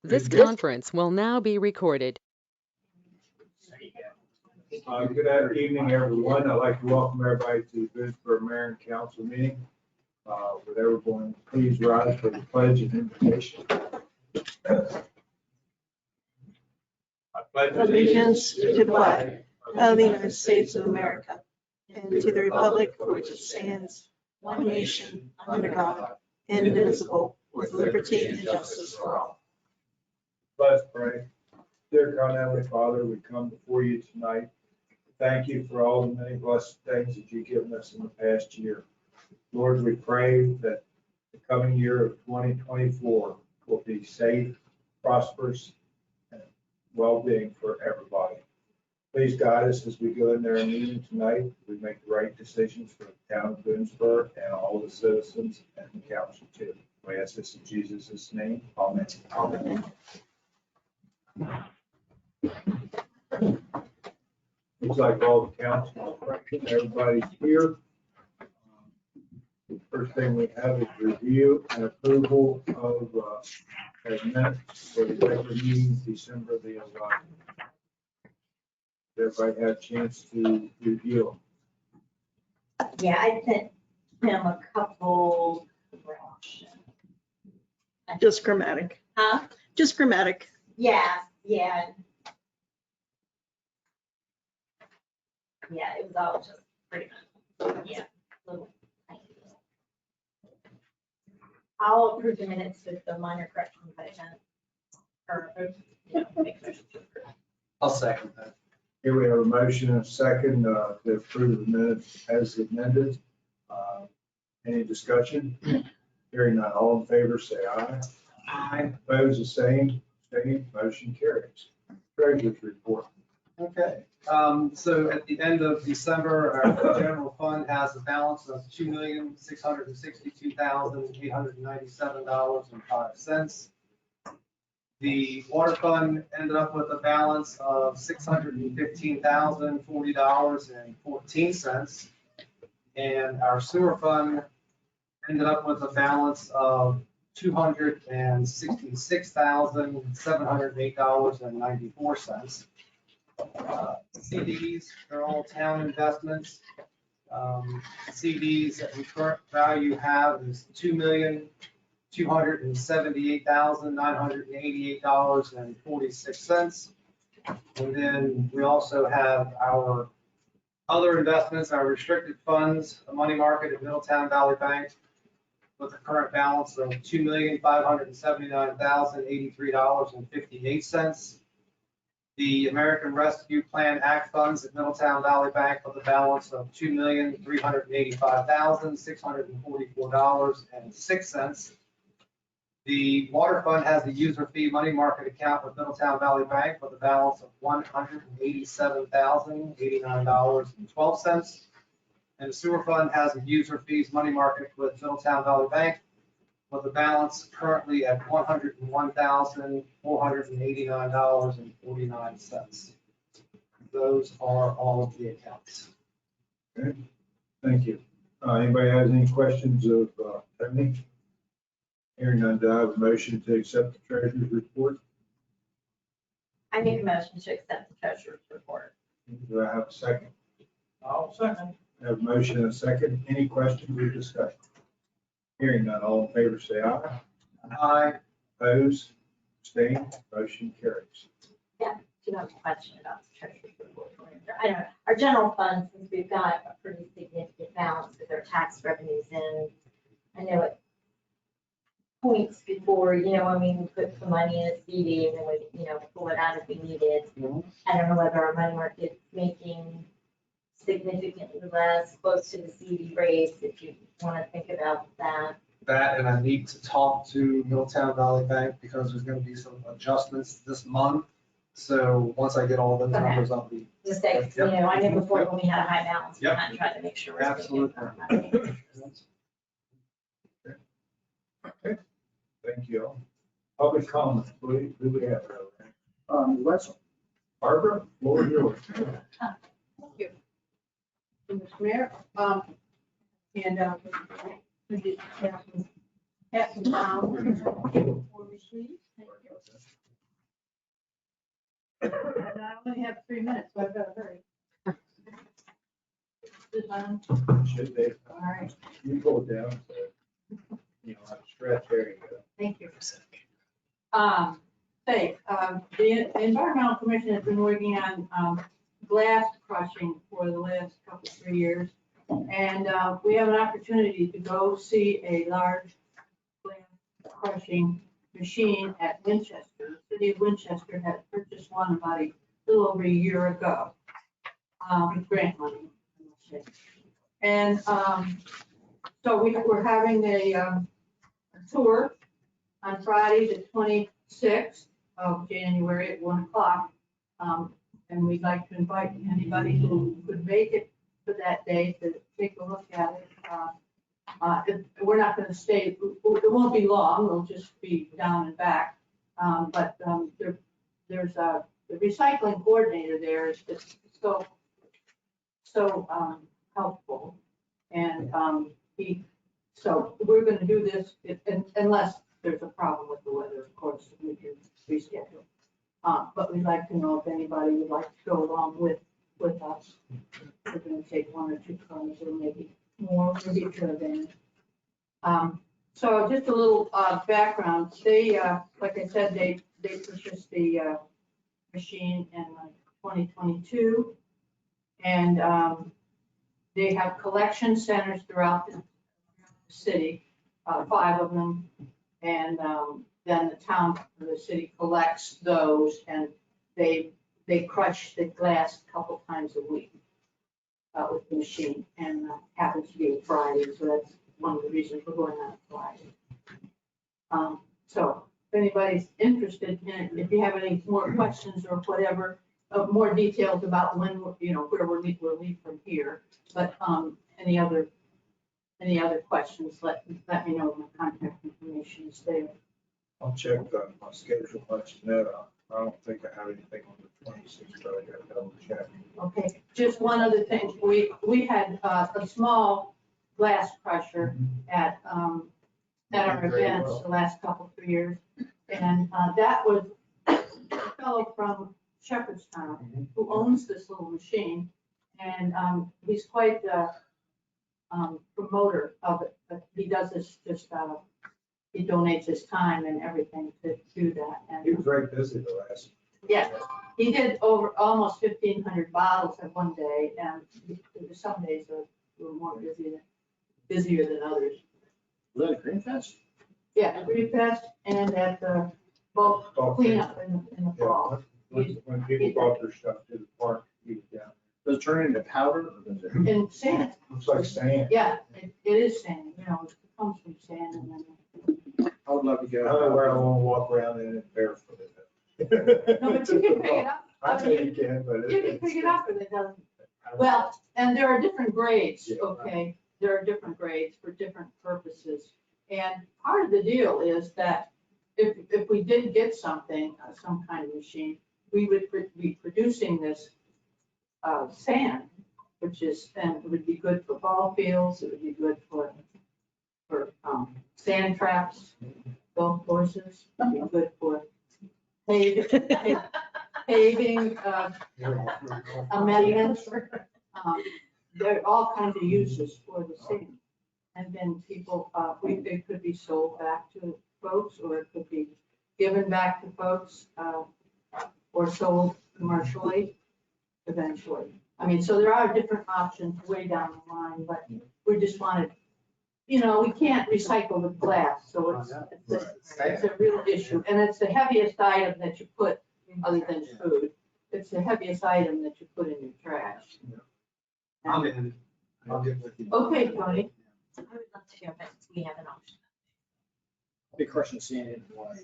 This conference will now be recorded. Good evening, everyone. I'd like to welcome everybody to the Boonsboro Mayor and Council meeting. Would everyone please rise for the pledge of invocation? I pledge Allegiance to the flag of the United States of America and to the republic for which it stands, one nation, under God, indivisible, with liberty and justice for all. Let's pray. Dear God, Heavenly Father, we come before you tonight. Thank you for all the many blessed things that you've given us in the past year. Lord, we pray that the coming year of 2024 will be safe, prosperous, and well-being for everybody. Please guide us as we go in there and meeting tonight. We make the right decisions for the town of Boonsboro and all the citizens and the council too. We ask this in Jesus' name. Amen. Amen. Looks like all the council, everybody's here. First thing we have is review and approval of minutes for the regular meeting, December the 11th. Everybody had a chance to review Yeah, I sent him a couple corrections. Just grammatic, Huh? just grammatic. Yeah. Yeah, it was all just pretty much, yeah. little tiny little. I'll approve the minutes with the minor corrections I sent. Or, make sure. I'll second that. Here we have a motion and a second to approve the minutes as amended. Any discussion? Hearing none, all in favor, say aye. Aye. Opposed, the same, motion carries. Treasurer's report. Okay, so at the end of December, our general fund has a balance of $2,662,897.05. The water fund ended up with a balance of $615,040.14. And our sewer fund ended up with a balance of $266,708.94. CDs, they're all town investments. CDs that we current value have is $2,278,988.46. And then we also have our other investments, our restricted funds, a money market at Middletown Valley Bank with a current balance of $2,579,083.58. The American Rescue Plan Act funds at Middletown Valley Bank with a balance of $2,385,644.06. The water fund has the user fee money market account with Middletown Valley Bank with a balance of $187,089.12. And the sewer fund has a user fees money market with Middletown Valley Bank with a balance currently at $101,489.49. Those are all of the accounts. Okay, thank you. Anybody has any questions of Tony? Hearing none, do I have a motion to accept the treasurer's report? I make a motion to accept the treasurer's report. Do I have a second? I'll second. I have a motion and a second. Any questions or discussion? Hearing none, all in favor say aye. Aye. Opposed, abstained, motion carries. Do you have a question about the treasurer's report? I don't know, our general fund, since we've got a pretty significant balance with our tax revenues in, I know it points before, when we put the money in a CD and then we, pull it out if we need it. I don't know whether our money market's making significantly less, close to the CD rates, if you want to think about that. That, and I need to talk to Middletown Valley Bank because there's going to be some adjustments this month. So once I get all those numbers, I'll be. Just say, I know before when we had a high balance, we Yep. kind of tried to make sure. we're Absolutely. Okay, thank you all. Public comments, please. Who we have? Wetzel. Barbara, floor is yours. Thank you. Mr. Mayor, we did have some down for me, please. Thank you. only have 3 minutes, so I better hurry. Is it on? Should they? All right, You go down, so, like stretch, there you go. Thank you. The Environmental Commission has been working on glass crushing for the last couple, 3 years. And we have an opportunity to go see a large glass crushing machine at Winchester. The city of Winchester had purchased one about a little over a year ago, with grant money. And so we're having a tour on Friday, the 26th of January at 1 o'clock. And we'd like to invite anybody who could make it for that day to take a look at it. We're not going to stay, it won't be long, we'll just be down and back. But there's the recycling coordinator there is just so helpful. And so we're going to do this unless there's a problem with the weather, of course, we can reschedule. But we'd like to know if anybody would like to go along with us. We're going to take 1 or 2 cars or maybe more, maybe 2 of them. So just a little background. They, like I said, they purchased the machine in 2022. And they have collection centers throughout the city, 5 of them. And then the city collects those and they crush the glass a couple times a week with the machine, and happens to be a Friday, so that's one of the reasons we're going on Friday. So if anybody's interested in it, if you have any more questions or whatever, more details about when, where we'll leave from here, but any other questions, let me know. My contact information is there. I'll check my schedule, let you know. I don't think I have anything on the 26th, but I got to double check. Okay, just one other thing. We had a small glass crusher at our events the last couple, 3 years. And that was a fellow from Shepherdstown who owns this little machine. And he's quite the promoter of it. But he does this just, he donates his time and everything to do that. He And was very busy the last. yeah, he did over almost 1,500 bottles in one day, and some days were more busier than others. Was that a Green Fest? Yeah, at Green Fest and at the bulk cleanup in the fall. When people brought their stuff to the park, he was down. Does it turn into powder? Or does it? And sand, Looks like sand. yeah, it is sand, it comes from sand and then. I would love to I go. don't know where I want to walk around in it barefooted. No, but you can pick it up. I think you can, but. You can pick it up and it doesn't. Well, and there are different grades, Yeah. okay? There are different grades for different purposes. And part of the deal is that if we did get something, some kind of machine, we would be producing this sand, which is, and it would be good for ball fields, it would be good for sand traps, golf courses, it would be good for paving, amendments. There are all kinds of uses for the sand. And then people, it could be sold back to folks, or it could be given back to folks, or sold commercially eventually. I mean, so there are different options way down the line, but we just wanted, we can't recycle the glass, so it's a real issue. And it's the heaviest item that you put, other than food, it's the heaviest item that you put in your trash. I'm in. I'll get with you. Okay, Tony. I would love to hear if we have an option. I'll be crushing sand in the water.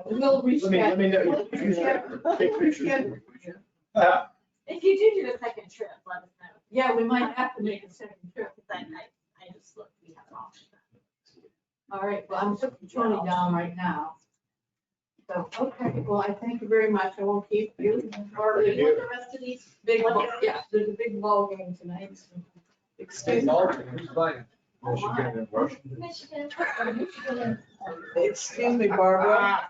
We'll Let me know. Take pictures. If you do a second trip, let us know. Yeah, we might have to make a second trip. Because I just looked, we have an option. All right, well, I'm putting Tony down right now. So, okay, well, I thank you very much. I won't keep you. Or Thank you. What the rest of these? big, yeah, there's a big ball game tonight. so. Excuse me. Who's playing? Michigan and Washington. Michigan. Excuse me, Barbara.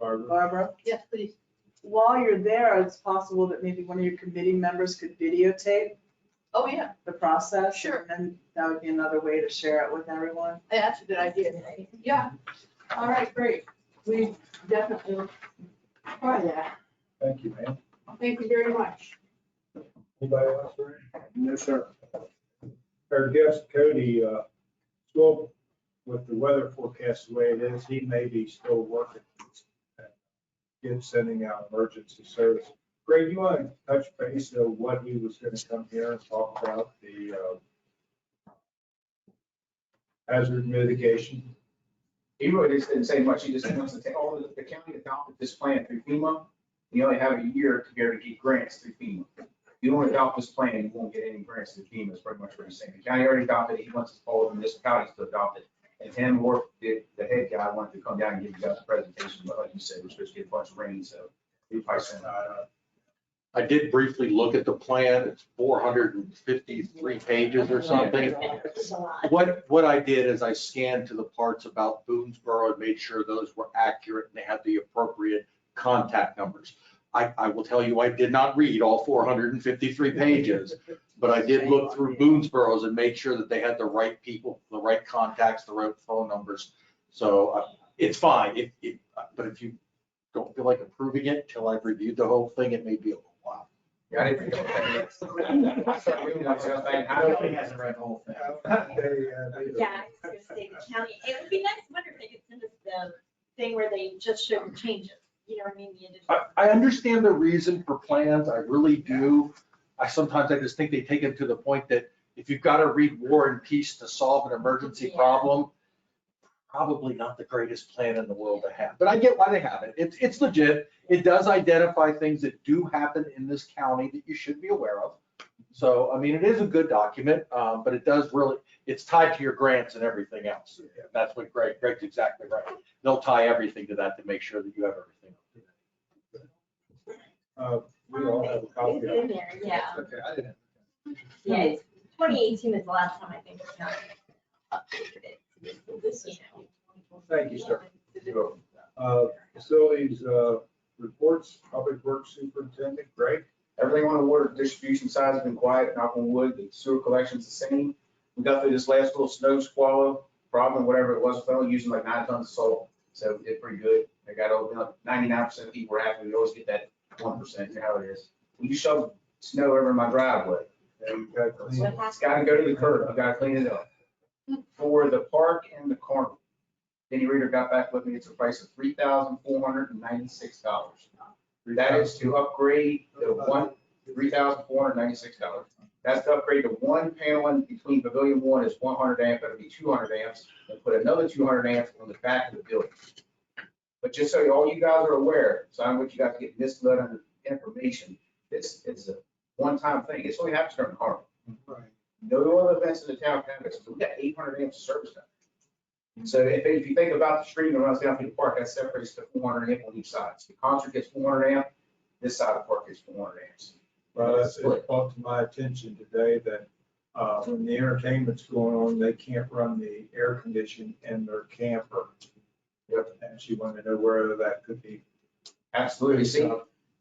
Barbara? Barbara, Yes, please. while you're there, it's possible that maybe one of your committee members could videotape Oh, yeah, the process. Sure. And that would be another way to share it with everyone. that's a good idea. Yeah, all right, great. We definitely try that. Thank you, ma'am. Thank you very much. Anybody else? Ray? No, sir. Our guest Cody, spoke with the weather forecast the way it is, he may be still working. Sending out emergency service. Greg, you want to touch base on what he was going to come here and talk about the hazard mitigation? He really just didn't say much. He just wants to take all the county adopted this plan through FEMA. You only have a year to be able to get grants through FEMA. If you don't adopt this plan, you won't get any grants through FEMA, is pretty much what he's saying. The county already adopted it. He wants all the municipalities to adopt it. And him or the head guy wanted to come down and give you guys a presentation, but like you said, we're supposed to get a bunch of rain, so he probably sent out. I did briefly look at the plan. It's 453 pages or something. It's a lot. What I did is I scanned to the parts about Boonesboro and made sure those were accurate and they had the appropriate contact numbers. I will tell you, I did not read all 453 pages, but I did look through Boonesboro's and make sure that they had the right people, the right contacts, the right phone numbers. So it's fine. But if you don't feel like approving it till I've reviewed the whole thing, it may be a little while. Yeah, I didn't think about that. I started reading like, I was thinking, I don't think hasn't read the whole thing. Yeah, I was gonna say the county, it would be nice, I wonder if they could send us the thing where they just show the changes, you know what I mean? The additional- I understand the reason for plans, I really do. I just think they take it to the point that if you've got to read War and Peace to solve an emergency Yeah. problem, probably not the greatest plan in the world to have. But I get why they have it. It's legit. It does identify things that do happen in this county that you should be aware of. So, I mean, it is a good document, but it does really, it's tied to your grants and everything else. That's what Greg's exactly right. They'll tie everything to that to make sure that you have everything. We all have a copy It's of in it. there, yeah. Okay, I didn't. Yeah, it's 2018 is the last time I think the county updated it. This, you know. Thank you, sir. Facilities reports, Public Works Superintendent, Greg? everything on the water distribution side has been quiet, knock on wood, the sewer collection's the same. We got through this last little snow squallow problem, whatever it was, only using like 9 tons of salt, so we did pretty good. They got over 99% of people were happy. We always get that 1%, you know how it is. When you shove snow over in my driveway, it's gotta go to the curb, you gotta clean it up. For the park and the carnival, Denny Reader got back with me, it's a price of $3,496. That is to upgrade the $3,496. That's to upgrade the one panel in between Pavilion 1 is 100 amp, that'll be 200 amps, and put another 200 amps on the back of the building. But just so all you guys are aware, so I don't want you guys to get misled on the information, it's a one-time thing, it's only happens during the carnival. No other events in the town have it, so we got 800 amps of service now. So if you think about the stream that runs down through the park, that separates to 400 amp on each side. So the concert gets 400 amp, this side of the park gets 400 amps. Well, it's brought to my attention today that when the entertainment's going on, they can't run the air conditioning in their camper. And she wanted to know whether that could be. Absolutely. See,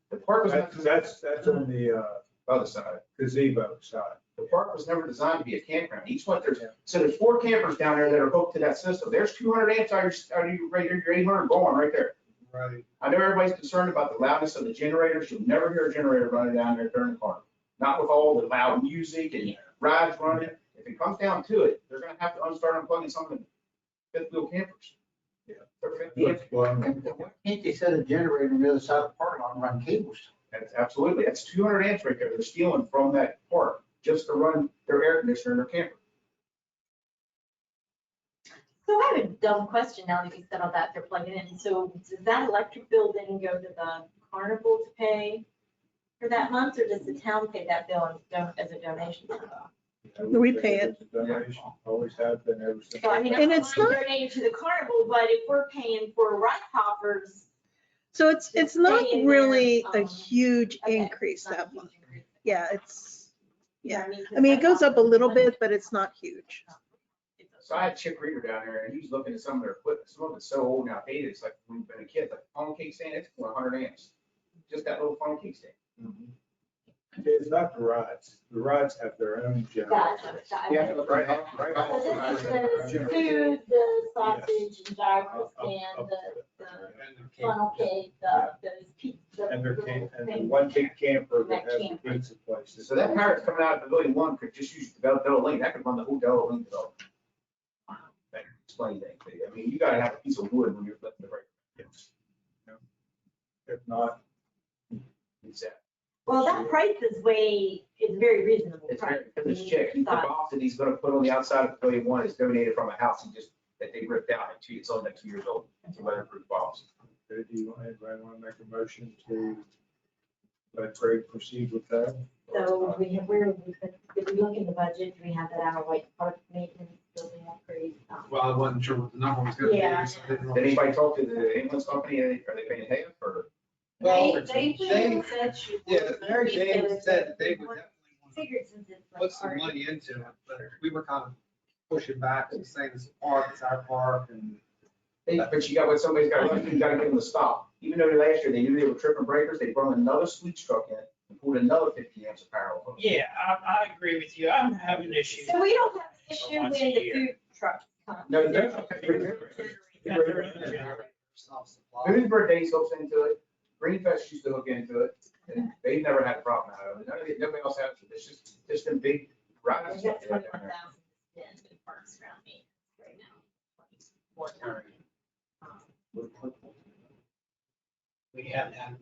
the park was That's on the other side. gazebo side. The park was never designed to be a campground. Each one, so there's 4 campers down there that are hooked to that system. There's 200 amps out of your right here, your 800 going right there. Right. I know everybody's concerned about the loudness of the generators. You'll never hear a generator running down there during the carnival. Not with all the loud music and rides running. If it comes down to it, they're gonna have to start unplugging some of the fifth wheel campers. Yeah. They're 50 amps. Can't they set a generator on the other side of the parking lot and run cables? That's absolutely, that's 200 amps right there. They're stealing from that park just to run their air conditioner in their camper. So I have a dumb question now that you said all that, they're plugging in. So does that electric bill then go to the carnival to pay for that month, or does the town pay that bill as a donation? We pay it. It's a donation, always have been ever since. So I mean, And I'm it's not not- donating to the carnival, but if we're paying for ride hoppers. So it's not Stay in really there, a huge okay, increase not a that huge month. increase. Yeah, it's, You know yeah. what I mean, it Because goes up a little ride bit, but it's not huge. hoppers- So I had Chip Reader down there and he was looking at some of their equipment. Some of it's so old and outdated. It's like when we've been a kid, like phone cake stand, it's 100 amps. Just that little phone cake stand. It's not the rods. The rods have their own generator. Gotcha. Yeah, Right, So right. this is the food, the sausage and gyro stand, the funnel cake, those pizza. And their and the one big camper that has the pizza place. So that power that's coming out of Pavilion One could just use the Delta Link. That could run the whole Delta Link development. That could explain things to you. I mean, you gotta have a piece of wood when you're flipping the breaker. If not, Exactly. Well, that price is very reasonable. It's price. very, because this chick, the box that he's gonna put on the outside of Pavilion One is donated from a house that they ripped out at it's only like 2 years old. It's a weatherproof box. do you, anybody want to make a motion to let Craig proceed with that? So did we look in the budget? Do we have that out, like park maintenance, building upgrades? Well, I wasn't sure what the number was gonna be. Yeah. So I didn't Did really- anybody talk to the ambulance company? Are they paying half or? Well, They said she. Yeah, Mary Jane said that they would definitely want to Figured since it's. like put some art- money into it, but we were kind of pushing back and saying it's a park, it's our park, and But you got what somebody's got, you gotta get them to stop. Even though last year they knew they were tripping breakers, they brought another sweet truck in and pulled another 50 amps of power. Yeah, I agree with you. I'm having issues. So we don't have an issue Once when a the year. food truck comes. No, Got their own generator. self-supply. Boonesborough Days hooks into it, Greenfest used to hook into it, and they've never had a problem out of it. Nobody else has it. It's just them big riding We stuff. got 21,000 to spend in parks around me right now. 24. We haven't had.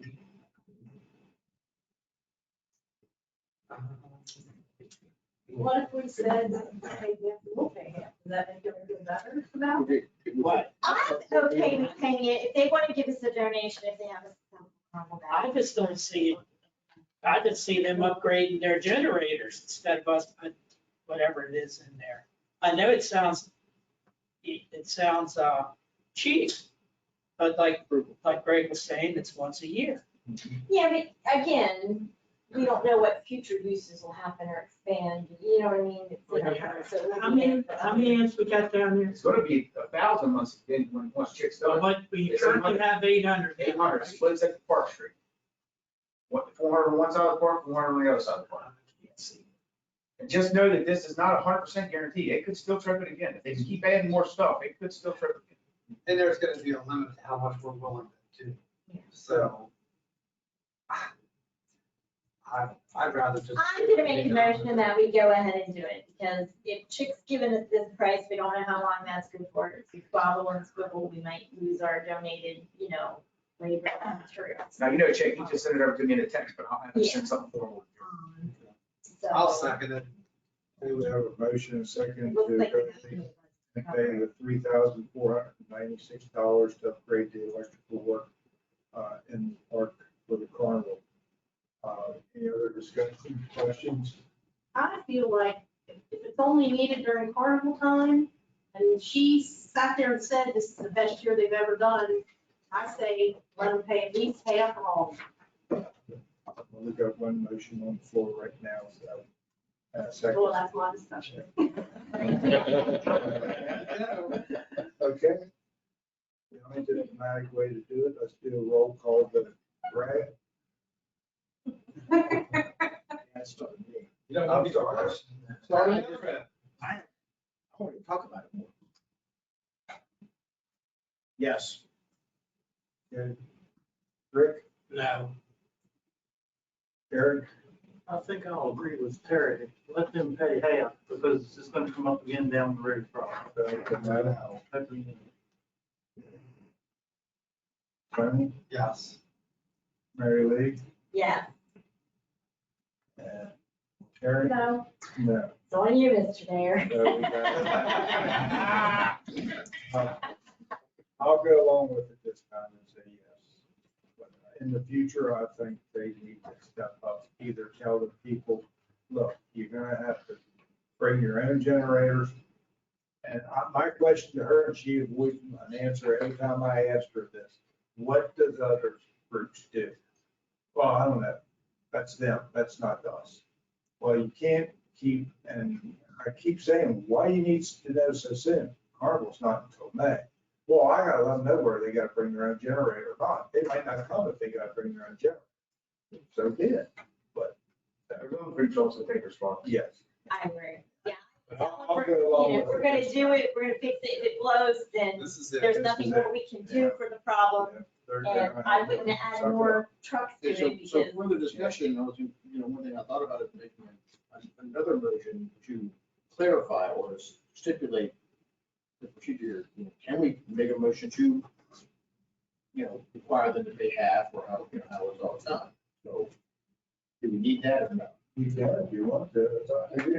What if we said, hey, we'll pay half, does that make it feel better now? What? I'm okay with paying it. If they want to give us a donation, if they have a normal I balance. just don't see it. I just see them upgrading their generators instead of us putting whatever it is in there. I know it sounds cheap, but like Greg was saying, it's once a year. Yeah, but again, we don't know what future uses will happen or expand, you know what I mean? It's- so it will How be many, there. how many amps we got down there? It's gonna be 1,000 once Chick's done. But we currently have 800. 800 splits at Park Street. 400 on one side of the park, 400 on the other side of the park. And just know that this is not 100% guaranteed. It could still trip it again. If they keep adding more stuff, it could still trip it again. And there's gonna be a limit to how much we're willing to do. So. I'd rather just. I'm gonna make a motion that we go ahead and do it, because if Chick's giving us this price, we don't know how long that's good for. If we squabble and squibble, we might lose our donated, labor and materials. Now, Chick, he just sent it over to me in a text, but I'll have to send something forward. So- I'll second it. Okay, we have a motion and a second Looks to like go we have to do and pay the $3,496 to upgrade the electrical work in the park for the carnival. Any other discussion, questions? I feel like if it's only needed during carnival time, and she sat there and said this is the best year they've ever done, I say let them pay at least half of all. We got one motion on the floor right now, so. Second. Well, that's my discussion. Okay. The only diplomatic way to do it, let's do a roll call, but Brad? That's not me. You don't want to be the worst. Sorry. I want to talk about it more. Yes. Okay. Rick, No. Eric, I think I'll agree with Terry. Let them pay half because it's going to come up again down the road probably. Tony, Yes. Mary Lee, Yeah, and Terry? no, No. it's on you, Mr. Mayor. No, we got- I'll go along with it this time and say yes. But in the future, I think they need to step up, either tell the people, look, you're gonna have to bring your own generators. And my question to her, and she wouldn't answer every time I asked her this, what does other groups do? Well, I don't know. That's them. That's not us. Well, you can't keep, and I keep saying, why you need to know so soon? Carnival's not until May. Well, I gotta let them know where they gotta bring their own generator or not. They might not come if they gotta bring their own generator. So be it, but. Food trucks will take response. Yes. I agree, yeah. I'll go along If with we're it. gonna do it, we're gonna fix it. If it blows, then This is it. there's This nothing is more it. we can do for the problem. They're And gonna- I wouldn't add more trucks to Okay, it so because further discussion, I was, one thing I thought about is making another motion to clarify or stipulate the procedure. Can we make a motion to, require them to pay half or how it's all done? So do we need that or not? You can if you want to. It's up to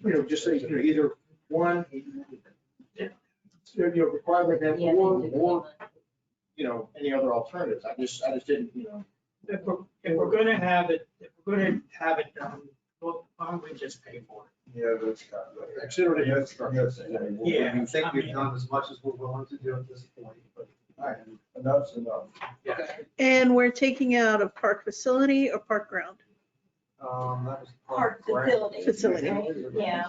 you. Just say, either one, require them Yeah, or, any other alternatives. I just didn't, If we're gonna have it done, well, why don't we just pay for it? Yeah, that's kind of. Consider it a Yes, yes. Yeah. We think we've done as much as we're willing to do at this point, but. all right. Enough's enough. And we're taking out of park facility or park ground? That was. park facility. Facility. Yeah.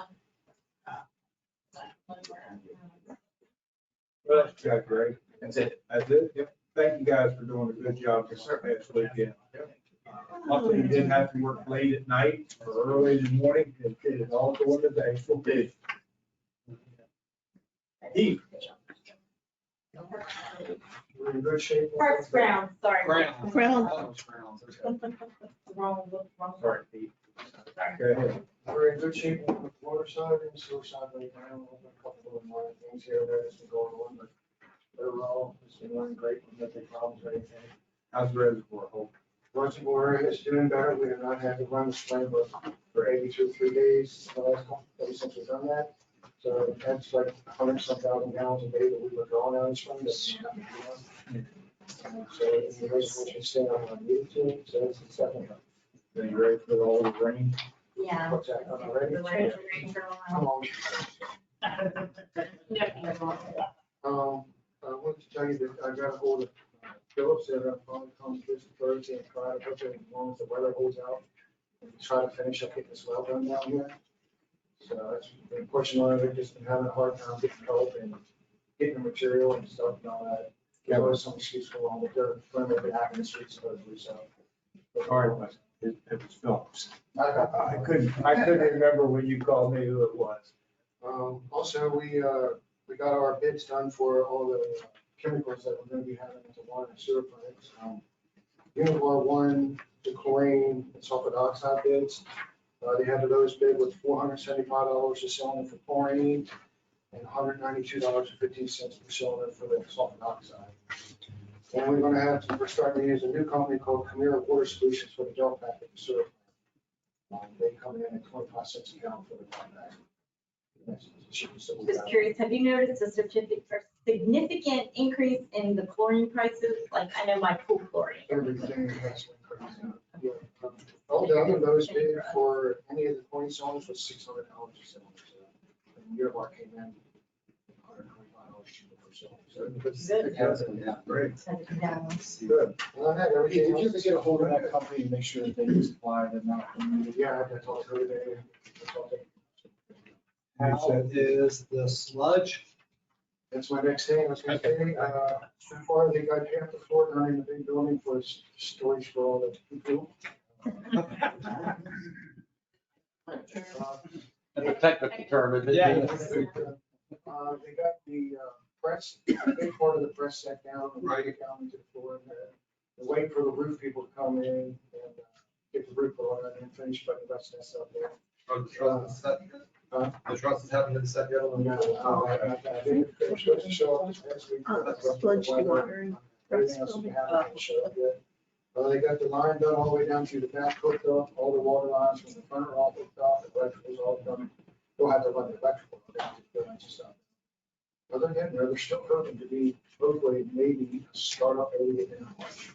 Well, that's got great. That's it. That's it? Yep. Thank you guys for doing a good job this past weekend. Luckily, you didn't have to work late at night or early in the morning. It did it all during the day. So good. Heat. We're in good shape. Parks ground, sorry. Ground. Wrong. Sorry, Pete. Go ahead. We're in good shape on the water side and sewer side right now. A couple of minor things here that has been going on, but overall, it's been running great. We have no problems or anything. How's the reservoir hold? Reservoir is doing better. We have not had to run the spring for 82 or 3 days, ever since we've done that. So that's like 100-some thousand gallons a day that we were drawing out of the spring. That's not enough. So the reservoir should stay on 82, so that's the second one. Are you ready for all the rain? Yeah. What's that, am I ready? The rain- the rain for a while. I wanted to tell you that I got a hold of Phillips, and I'm probably come this Thursday and try to put it as long as the weather holds out. And try to finish up getting this well done down here. So that's been pushing on it, just been having a hard time getting help and getting the material and stuff and all that. There was some excuse for long, but they're trying to make it happen in the streets supposedly, so. Sorry, but it was Phillips. I I couldn't remember when you called me who it was. Also, we got our bids done for all the chemicals that we're gonna be having at the water and sewer plants. Univar won the chlorine and sulfur dioxide bids. They had the lowest bid with $475 a cylinder for chlorine and $192.15 per cylinder for the sulfur dioxide. And we're starting to use a new company called Camira Water Solutions for the gel pack at the sewer plant. They come in at 25 cents a gallon for the gel pack. That's the cheapest that we Just got. curious, have you noticed a significant increase in the chlorine prices? Like, I know my pool chlorine. Everything has been crazy. Yeah. All the other lowest bid for any of the chlorine cylinders was $600 a cylinder. And Univar came in $125 cheaper per cylinder. So Great. Yeah. Good. well, I had everything Did you ever else. get a hold of that company and make sure that they supply the amount? Yeah, I talked to her today. I talked to- How is the sludge? That's my next thing. I was gonna say, so far they got half the floor done in the big building for storage for all the people. That's a technical term, isn't it? Yeah. They got the press, a big part of the press set down and break it down into the floor. And they're waiting for the roof people to come in and get the roof on and finish putting the rest of that stuff there. The trusses haven't been set yet on I think they're supposed to show up this past week. Sludge dewatering. Everything else we haven't showed up yet. They got the line done all the way down to the back hooked up, all the water lines from the front are all hooked up, the electrical's all done. We'll have to run the electrical down to the buildings and stuff. Other than that, they're still hoping to be hopefully maybe start up early in March.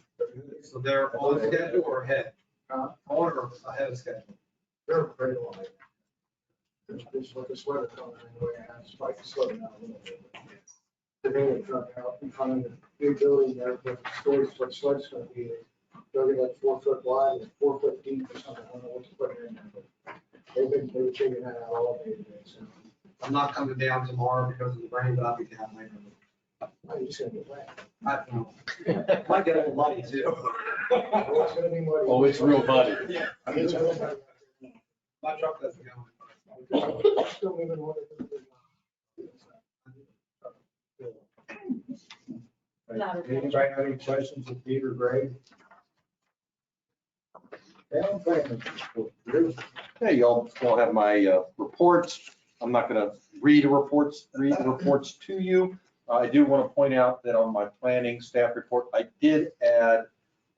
So they're on schedule or ahead? Huh? On or ahead of schedule? They're very long. This weather coming anyway, and it's like slowing down a little bit. The main truck out in front of the big building there, the storage, what sludge's gonna be, they'll get like 4 foot wide and 4 foot deep or something, I don't know what to put in there. But They've been figuring that out all day today, so. I'm not coming down tomorrow because of the rain, but I'll be down later. I'm just gonna get wet. I don't know. Might get a little muddy too. It's gonna be muddy. Oh, it's real muddy. Yeah. It's real muddy. My truck doesn't go. Still moving water. Anybody have any questions of Peter Gray? Town planning report. Bruce? Hey, y'all have my reports. I'm not going to read the reports to you. I do want to point out that on my planning staff report, I did add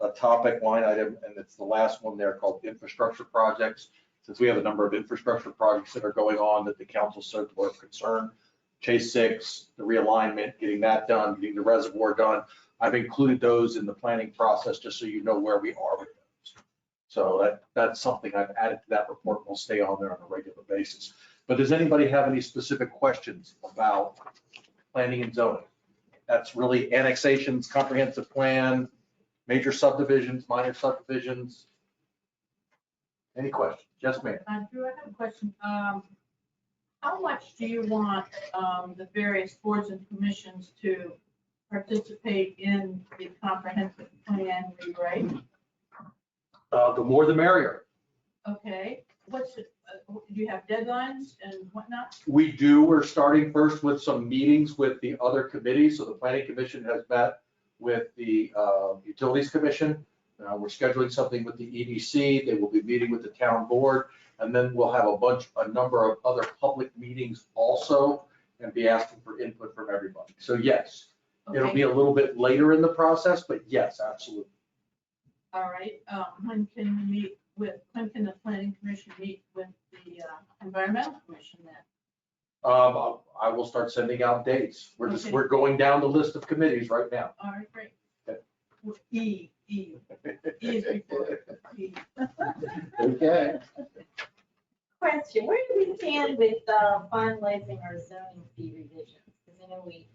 a topic line item, and it's the last one there called infrastructure projects. Since we have a number of infrastructure projects that are going on that the council said were of concern, Chase 6, the realignment, getting that done, getting the reservoir done. I've included those in the planning process just so you know where we are with those. So that's something I've added to that report. We'll stay on there on a regular basis. But does anybody have any specific questions about planning and zoning? That's really annexations, comprehensive plan, major subdivisions, minor subdivisions. Any questions? Yes, ma'am. Drew, I have a question. How much do you want the various boards and commissions to participate in the comprehensive plan rewrite? The more the merrier. Okay, do you have deadlines and whatnot? We do. We're starting first with some meetings with the other committees. So the planning commission has met with the utilities commission. We're scheduling something with the EDC. They will be meeting with the town board. And then we'll have a number of other public meetings also and be asking for input from everybody. So yes, it'll be a little bit later in the process, but yes, absolutely. All right, when can the planning commission meet with the environmental commission then? I will start sending out dates. We're going down the list of committees right now. All right, great. E is before E. Okay. Question, where do we stand with finalizing our zoning fee revisions? Because I know we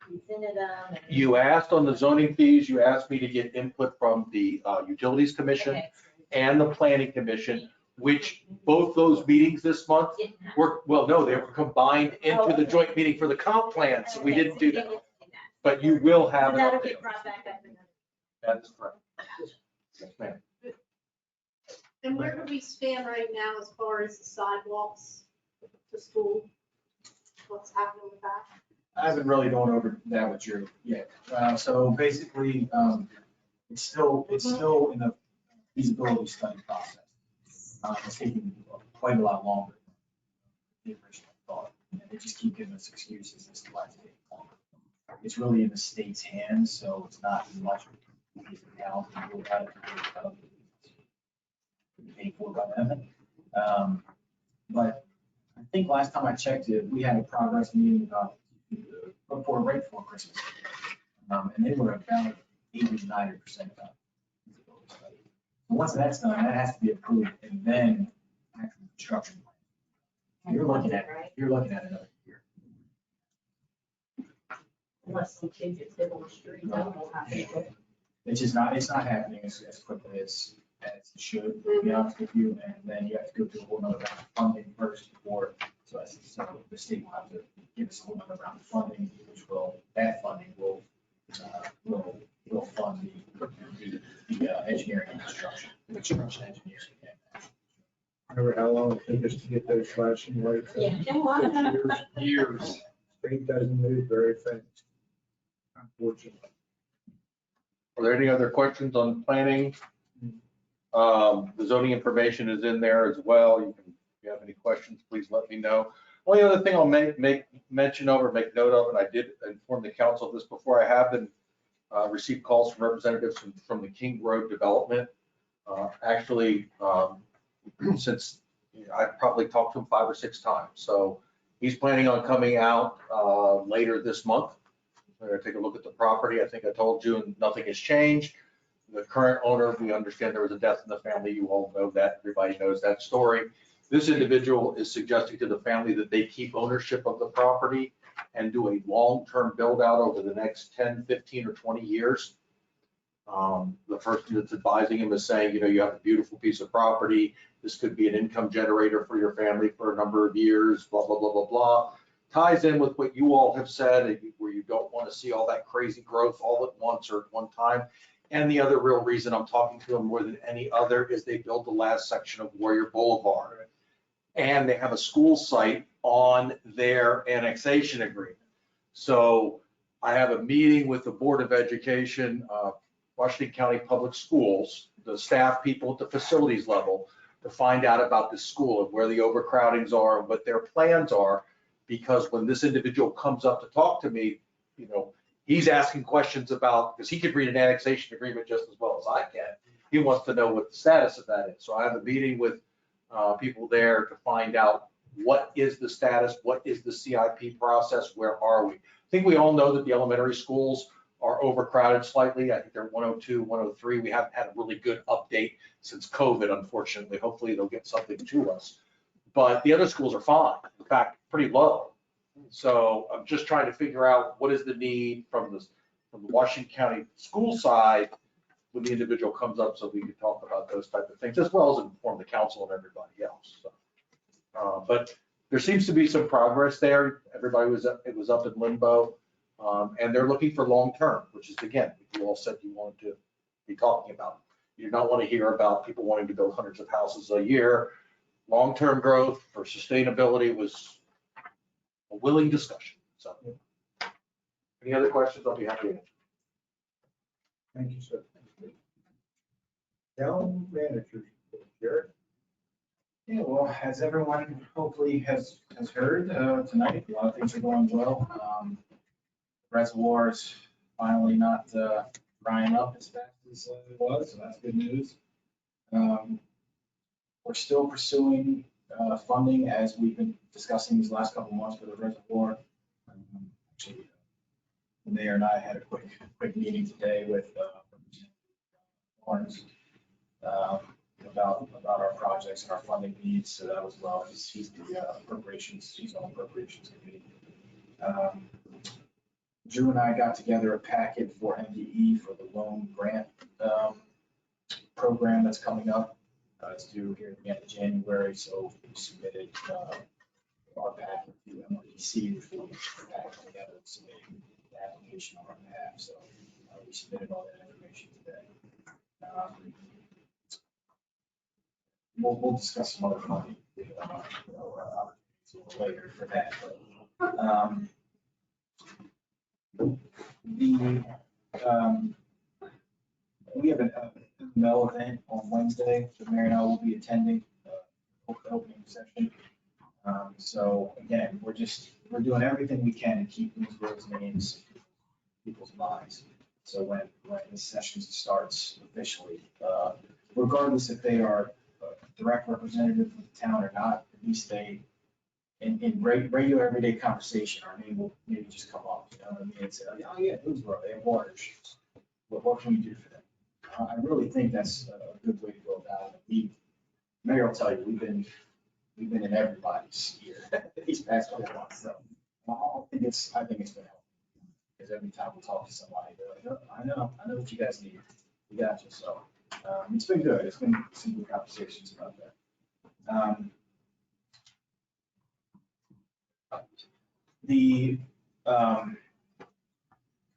presented them. and- You asked on the zoning fees, you asked me to get input from the utilities commission Okay. and the planning commission, which both those meetings this month Didn't have- were, well, no, they were combined into the joint meeting for the comp plan, so we Okay, didn't so do we that. didn't do that. But you will have So an that'll update. get brought back up. That is correct. Yes, ma'am. And where do we stand right now as far as the sidewalks to school? What's happening with that? I haven't really gone over that with you yet. So basically, it's still in the feasibility study process. It's taking quite a lot longer than the original thought. And they just keep giving us excuses as to why it's taking longer. It's really in the state's hands, so it's not as much now to do about it. Paid for by them. But I think last time I checked it, we had a progress meeting right before Christmas. And they were about 80 to 90% done. Once that's done, that has to be approved and then actual construction. You're looking at another year. Unless some kids get hit on the street, that won't happen. It's not happening as quickly as it should, to be honest with you. And then you have to go through a whole nother round of funding first before, so the state will have to give us a whole nother round of funding, that funding will fund the engineering and construction engineering. Remember how long it took us to get those flashing lights? Yeah. Years. State doesn't move very fast, unfortunately. Are there any other questions on planning? The zoning information is in there as well. If you have any questions, please let me know. Only other thing I'll make mention of or make note of, and I did inform the council of this before, I have been received calls from representatives from the King Road development. Actually, since I probably talked to him 5 or 6 times. So he's planning on coming out later this month. We're going to take a look at the property. I think I told you, and nothing has changed. The current owner, we understand there was a death in the family. You all know that. Everybody knows that story. This individual is suggesting to the family that they keep ownership of the property and do a long-term build out over the next 10, 15, or 20 years. The person that's advising him is saying, you have a beautiful piece of property. This could be an income generator for your family for a number of years, blah, blah, blah, blah, blah. Ties in with what you all have said, where you don't want to see all that crazy growth all at once or at one time. And the other real reason I'm talking to them more than any other is they built the last section of Warrior Boulevard. And they have a school site on their annexation agreement. So I have a meeting with the Board of Education, Washington County Public Schools, the staff people at the facilities level, to find out about this school and where the overcrowdings are and what their plans are. Because when this individual comes up to talk to me, he's asking questions about, because he could read an annexation agreement just as well as I can. He wants to know what the status of that is. So I have a meeting with people there to find out what is the status, what is the CIP process, where are we? I think we all know that the elementary schools are overcrowded slightly. I think they're 102, 103. We haven't had a really good update since COVID, unfortunately. Hopefully they'll get something to us. But the other schools are fine, in fact, pretty low. So I'm just trying to figure out what is the need from the Washington County school side when the individual comes up, so we can talk about those type of things, as well as inform the council and everybody else. So, but there seems to be some progress there. Everybody it was up in limbo, and they're looking for long-term, which is, again, you all said you wanted to be talking about. You do not want to hear about people wanting to build hundreds of houses a year. Long-term growth for sustainability was a willing discussion. So, any other questions? I'll be happy to answer. Thank you, sir. Town managers, Jared? Yeah, well, as everyone hopefully has heard tonight, a lot of things are going well. Reservoir's finally not drying up as fast as it was, so that's good news. We're still pursuing funding as we've been discussing these last couple of months for the reservoir. Actually, the mayor and I had a quick meeting today with Lawrence about our projects and our funding needs. So that was well. He's the appropriations, he's on appropriations committee. Drew and I got together a packet for MDE for the loan grant program that's coming up. It's due here at the end of January, so we submitted our packet to MRDC, which will pack together and submit the application on our behalf. So we submitted all that information today. We'll discuss some other funding later for that. We have an ML event on Wednesday. The mayor and I will be attending the opening session. So again, we're doing everything we can to keep these roads names in people's minds. So when this session starts officially, regardless if they are a direct representative of the town or not, at least they, in regular everyday conversation, our name will maybe just come up. You know what I mean? And say, oh yeah, Boonesboro, they have water issues. What can we do for them? I really think that's a good way to go about it. Mayor will tell you, we've been in everybody's ear these past couple of months. So I think it's been helpful. Because every time we talk to somebody, they're like, oh, I know what you guys need. We got you. So it's been good. It's been some good conversations about that. The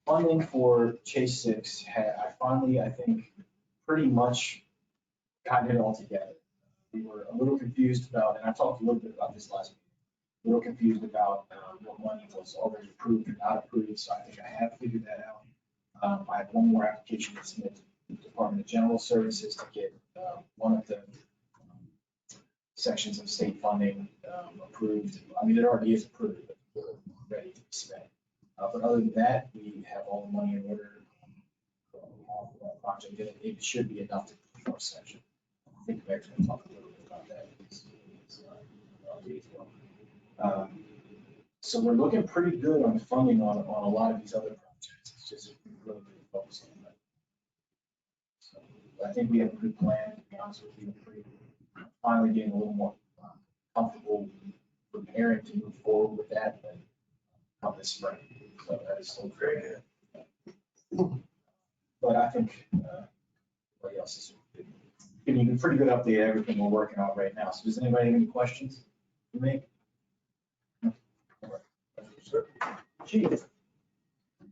funding for Chase 6, I finally, I think, pretty much gotten it all together. We were a little confused about, and I talked a little bit about this last week, a little confused about what money was already approved or not approved, so I think I have figured that out. I have one more application to submit to the Department of General Services to get one of the sections of state funding approved. I mean, it already is approved, but we're ready to submit. But other than that, we have all the money in order for that project. It should be enough to do the first section. I think Meg's going to talk a little bit about that. So we're looking pretty good on funding on a lot of these other projects. It's just really good focus on that. So I think we have a good plan, to be honest with you. Finally getting a little more comfortable preparing to move forward with that come this spring. So that is still very good. But I think, everybody else is giving a pretty good update of everything we're working on right now. So does anybody have any questions for me? Chief?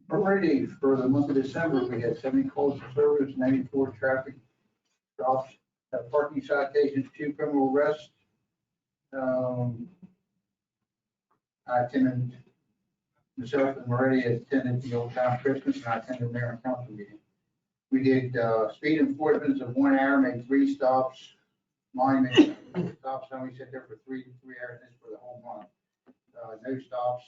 Alrighty, for the month of December, we had 70 calls for service, 94 traffic stops, parking citations, 2 criminal arrests. I attended, myself and Moretti attended the Old Town Christmas, and I attended the mayor and council meeting. We did speed enforcements of 1 hour, made 3 stops, monument stops, and we sat there for 3 hours, this for the whole month. No stops.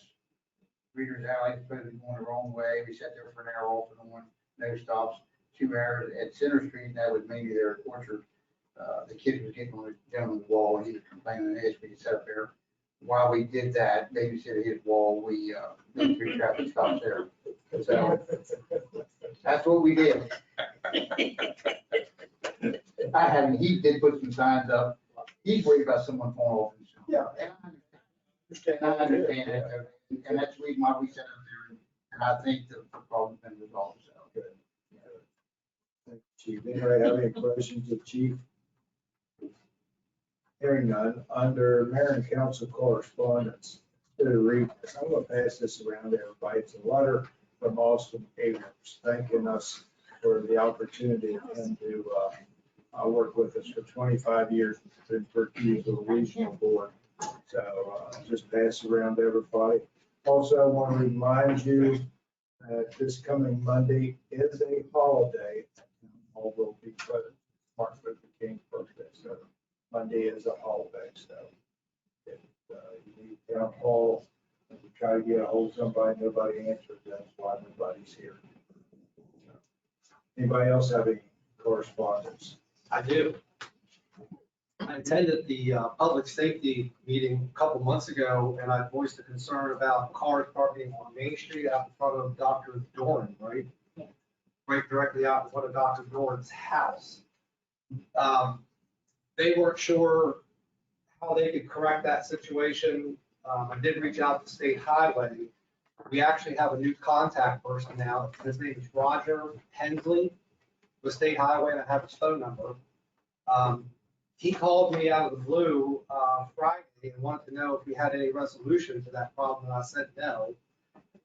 Reader's Alley, supposed to be going the wrong way. We sat there for an hour off and on, no stops, 2 hours at Center Street, and that was maybe there at Orchard. The kid was getting on down on the wall, and he was complaining, and asked me to sit up there. While we did that, babysitted his wall, we did 3 traffic stops there. So that's what we did. He did put some signs up. He's worried about someone falling off. Yeah. And I understand it, and that's the reason why we set up there, and I think the problem's been resolved, so. Good. Thank you, Chief. Anybody have any questions of Chief? Hearing none, under mayor and council correspondence, to read this, I'm gonna pass this around to everybody. It's a letter from Austin Abrams thanking us for the opportunity and to work with us for 25 years in Perkins Regional Board. So just pass it around to everybody. Also, I want to remind you that this coming Monday is a holiday. All will be present, Martin Luther King's birthday. So Monday is a holiday. So if you need town hall, if you try to get a hold of somebody, nobody answers. That's why nobody's here. Anybody else have any correspondence? I do. I attended the public safety meeting a couple months ago, and I voiced a concern about cars parking on Main Street out in front of Dr. Doran, right? Right directly out in front of Dr. Doran's house. They weren't sure how they could correct that situation. I did reach out to State Highway. We actually have a new contact person now. His name is Roger Hensley with State Highway, and I have his phone number. He called me out of the blue Friday and wanted to know if we had any resolution to that problem, and I said no.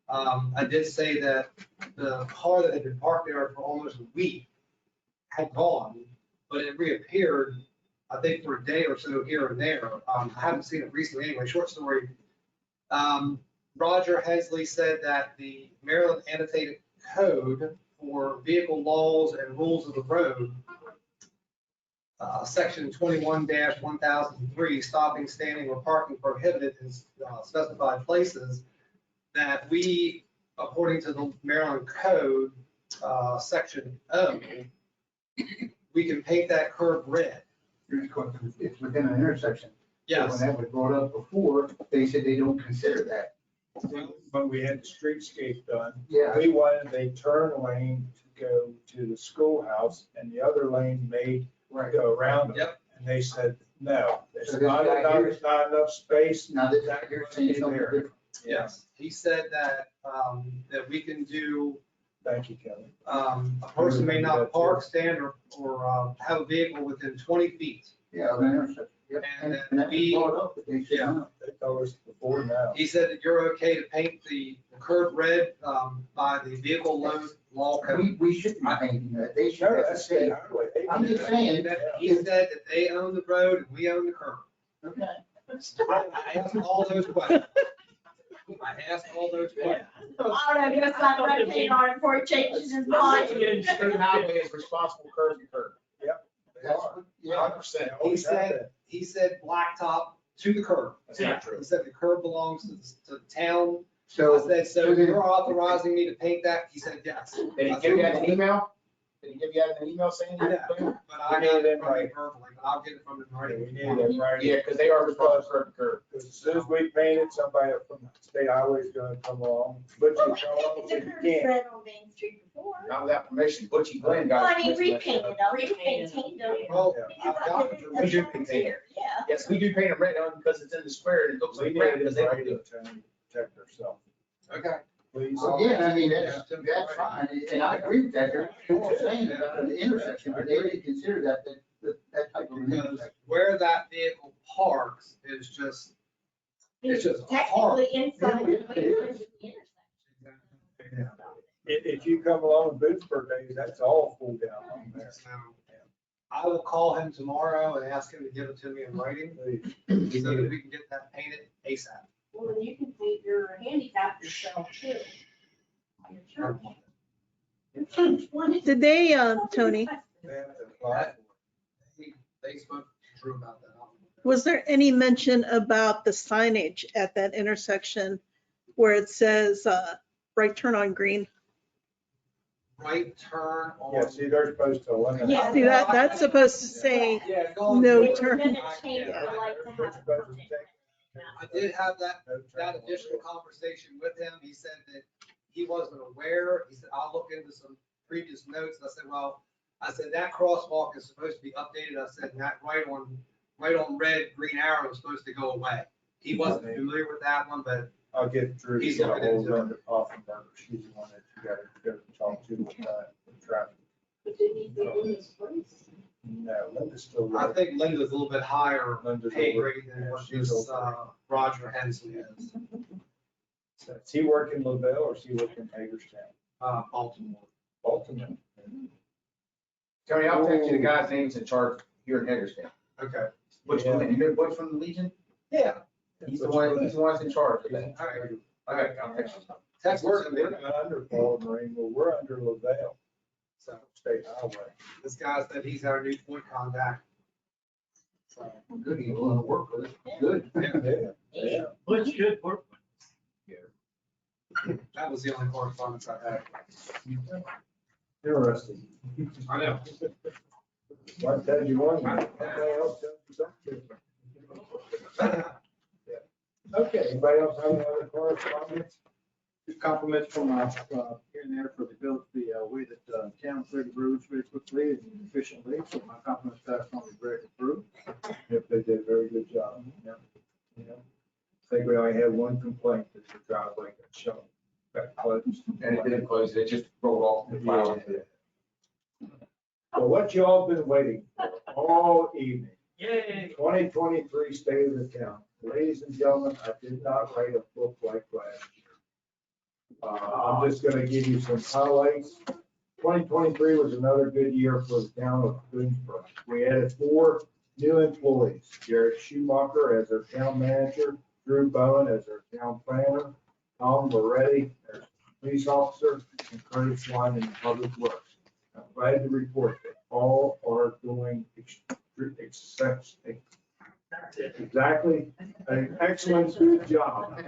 I did say that the car that had been parked there for almost a week had gone, but it reappeared, I think, for a day or so here and there. I haven't seen it recently anyway. Short story. Roger Hensley said that the Maryland Annotated Code for Vehicle Laws and Rules of the Road, Section 21-1003, stopping, standing, or parking prohibited in specified places, that we, according to the Maryland Code, Section O, we can paint that curb red. It's within an intersection. Yes. So when that was brought up before, they said they don't consider that. When we had the streetscape done, Yeah. we wanted a turn lane to go to the schoolhouse and the other lane made Right. go around them. Yep. And they said, no, So it's this not guy enough, here- it's not enough space. Now, this guy here saying something There. different. Yes. He said that, that we can do, Thank you, Kelly. a person may not park, stand, or have a vehicle within 20 feet. Yeah, an intersection. Yep. And And that was we- brought up, but they said Yeah. no. They told us before now. He said that you're okay to paint the curb red by the vehicle load law code. We shouldn't be painting that. They should No, have to that's say. the highway. They I'm did just that. saying. He said that they own the road and we own the curb. Okay. I asked all those questions. I asked all those questions. I don't know, guess I'm red paint on it before he changes his mind. State Highway is responsible curb to curb. They are. Yeah. 100%. They always have that. He said blacktop to the curb. That's not true. He said the curb belongs to the town. I So, said, so you're authorizing me to paint that? He said, yes. Did he give you that in an email? Did he give you that in an email saying I that? know, but I got it from him verbally, but I'll get it from him Yeah, right. we need it right. Yeah, because they are responsible curb to curb. Because as soon as we paint it, somebody from the state highway is gonna come along, but you Well, come I along, think you the curb can't. red on Main Street before. Not without permission. Butchie Glenn Well, got. I mean, permission. repainted them, repainted them. Well, Yeah. I've gotten We permission. do paint it. Yeah. Yes, we do paint them red on because it's in the square and it looks We like need crap it because they right don't do to protect ourselves. Okay. please. Again, I mean, that's fine, and I agree with that, they're saying about the intersection, but they didn't consider that type of an Because intersection. where that vehicle parks is just, it's just Technically hard. inside the intersection. If you come along Boothburg days, that's all full down on there. So, I will call him tomorrow and ask him to give it to me in writing, so that we can get that painted ASAP. Well, then you can paint your handicap yourself too. Your church. Did they, Tony, They have to apply. They spoke to Drew about that. was there any mention about the signage at that intersection where it says, right turn on green? Right turn on. Yeah, see, they're supposed to limit. Yeah. See, that's supposed to say, Yeah, go on. No They turn. were gonna change the light to They're have a supposed to permit. take- I did have that No turn that on additional red. conversation with him. He said that he wasn't aware. He said, I'll look into some previous notes. And I said, well, I said, that crosswalk is supposed to be updated. I said, that right on red, green arrow is supposed to go away. He wasn't familiar with that one, but I'll get Drew to He's get a looking hold into of the Poffenberger. She's the one that you gotta go talk to with traffic. But didn't he say in his place? No, Linda's still. I there. think Linda's a little bit higher Linda's pay over- grade than yeah, what she's this over. Roger Hensley is. So is he working Lavelle or is he working Hagerstown? Baltimore. Baltimore. Tony, I'll text you the guy's name's in charge here in Hagerstown. Okay. Which Yeah. one? You know Butch from the Legion? Yeah. He's the one that's in charge of that. All right. Okay, I'll text you. Text We're, us we're not under Baltimore, we're under Lavelle, So State Highway. this guy said he's our new point contact. So, Good, you want to work with it, good. Yeah, yeah. Butch should work. that was the only correspondence I had. Interesting. I know. One tell you one, somebody else tell you something. Okay, anybody else have any other correspondence? Two compliments from here and there for the way that town cleared the roads very quickly and efficiently. So my compliments to that from the Greg Brew. If they did a very good job. Yeah. Yeah. I think we only had one complaint that the driveway got shut, got closed. And it didn't close, it just rolled off the file. Well, what you all been waiting for all evening, Yay. 2023 State of the Town. Ladies and gentlemen, I did not write a book like last year. I'm just gonna give you some highlights. 2023 was another good year for the town of Boonesborough. We added 4 new employees. Jared Schumacher as our town manager, Drew Bowen as our town planner, Tom Moretti as police officer, and Curtis Swine in public works. I'm glad to report that all are doing exactly an excellent good job.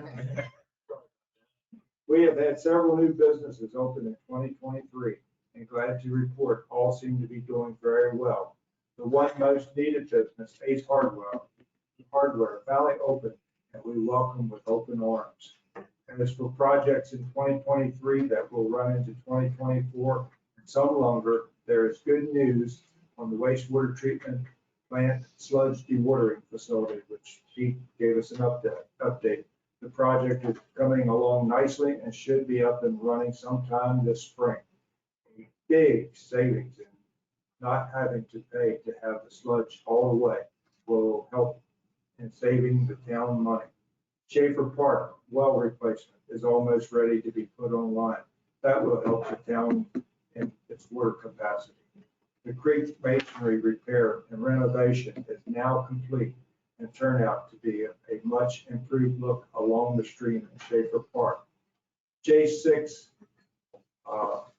We have had several new businesses open in 2023 and glad to report all seem to be doing very well. The one most needed business, Ace Hardware finally opened and we welcome with open arms. And as for projects in 2023 that will run into 2024 and some longer, there is good news on the wastewater treatment plant sludge dewatering facility, which Pete gave us an update. The project is coming along nicely and should be up and running sometime this spring. A big savings in not having to pay to have the sludge all the way will help in saving the town money. Schaefer Park well replacement is almost ready to be put online. That will help the town in its water capacity. The creek masonry repair and renovation is now complete and turned out to be a much improved look along the stream in Schaefer Park. J6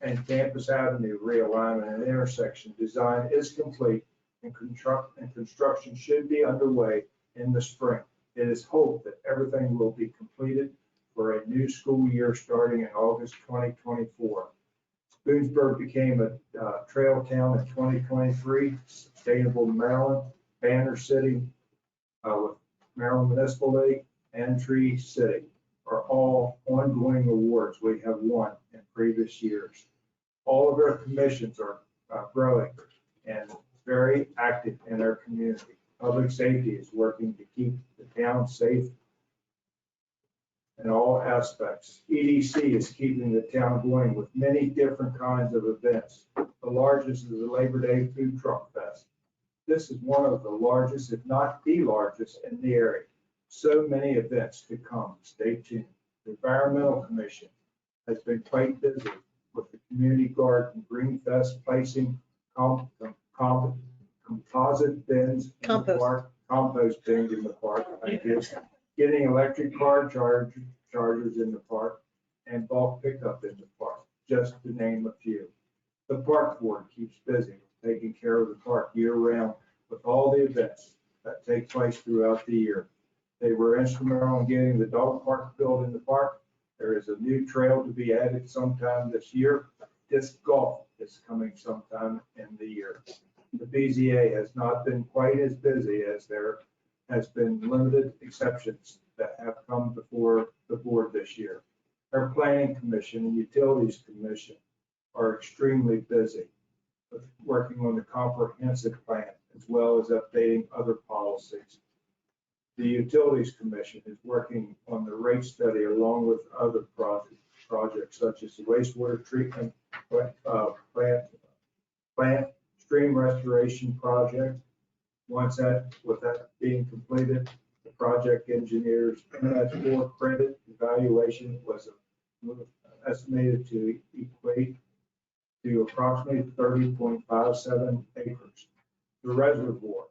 and Campus Avenue realignment and intersection design is complete and construction should be underway in the spring. It is hoped that everything will be completed for a new school year starting in August 2024. Boonesborough became a trail town in 2023, Sustainable Maryland, Banner City with Maryland Municipal League, and Tree City are all ongoing awards we have won in previous years. All of our commissions are growing and very active in our community. Public safety is working to keep the town safe in all aspects. EDC is keeping the town going with many different kinds of events. The largest is the Labor Day Food Truck Fest. This is one of the largest, if not the largest, in the area. So many events to come. Stay tuned. The Environmental Commission has been quite busy with the community garden, Green Fest, placing composite bins in the park, compost bins in the park, thank you. Getting electric car chargers in the park, and bulk pickup in the park, just to name a few. The park board keeps busy taking care of the park year round with all the events that take place throughout the year. They were instrumental in getting the dog park built in the park. There is a new trail to be added sometime this year. Disc golf is coming sometime in the year. The BZA has not been quite as busy as there has been limited exceptions that have come before the board this year. Our planning commission and utilities commission are extremely busy with working on the comprehensive plan as well as updating other policies. The utilities commission is working on the rate study along with other projects such as the wastewater treatment plant stream restoration project. Once with that being completed, the project engineers MS4 credit evaluation was estimated to equate to approximately 30.57 acres. The reservoir.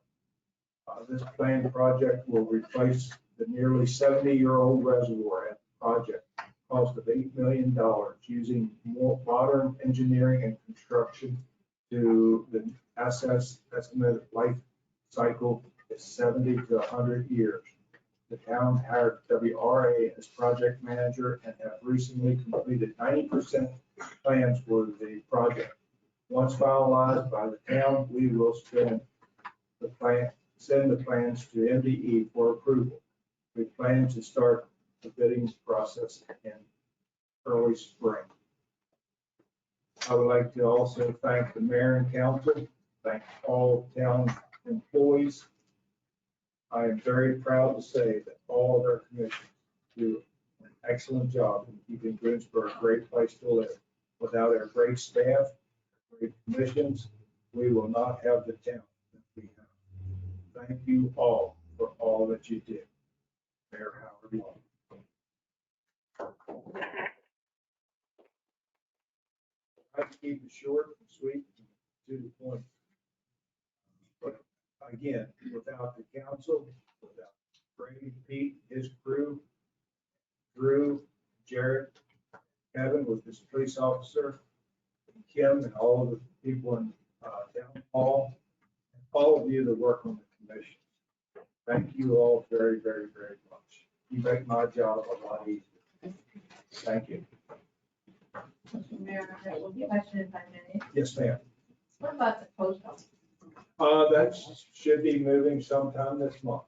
This planned project will replace the nearly 70-year-old reservoir at the project, cost of $8 million, using more modern engineering and construction to the assets estimated life cycle is 70 to 100 years. The town hired WRA as project manager and have recently completed 90% plans for the project. Once finalized by the town, we will send the plans to MDE for approval. We plan to start the bidding process in early spring. I would like to also thank the mayor and council, thank all town employees. I am very proud to say that all of our commissions do an excellent job in keeping Greensboro a great place to live. Without our great staff, great commissions, we will not have the town that we have. Thank you all for all that you did. Mayor Howard Long. I have to keep it short and sweet and to the point. But again, without the council, without Brady, Pete, his crew, Drew, Jared, Kevin with his police officer, and Kim and all of the people in town hall, and all of you that work on the commission. Thank you all very, very, very much. You make my job a lot easier. Thank you. Mr. Mayor, I have one question if I may. Yes, ma'am. What about the post office? That should be moving sometime this month.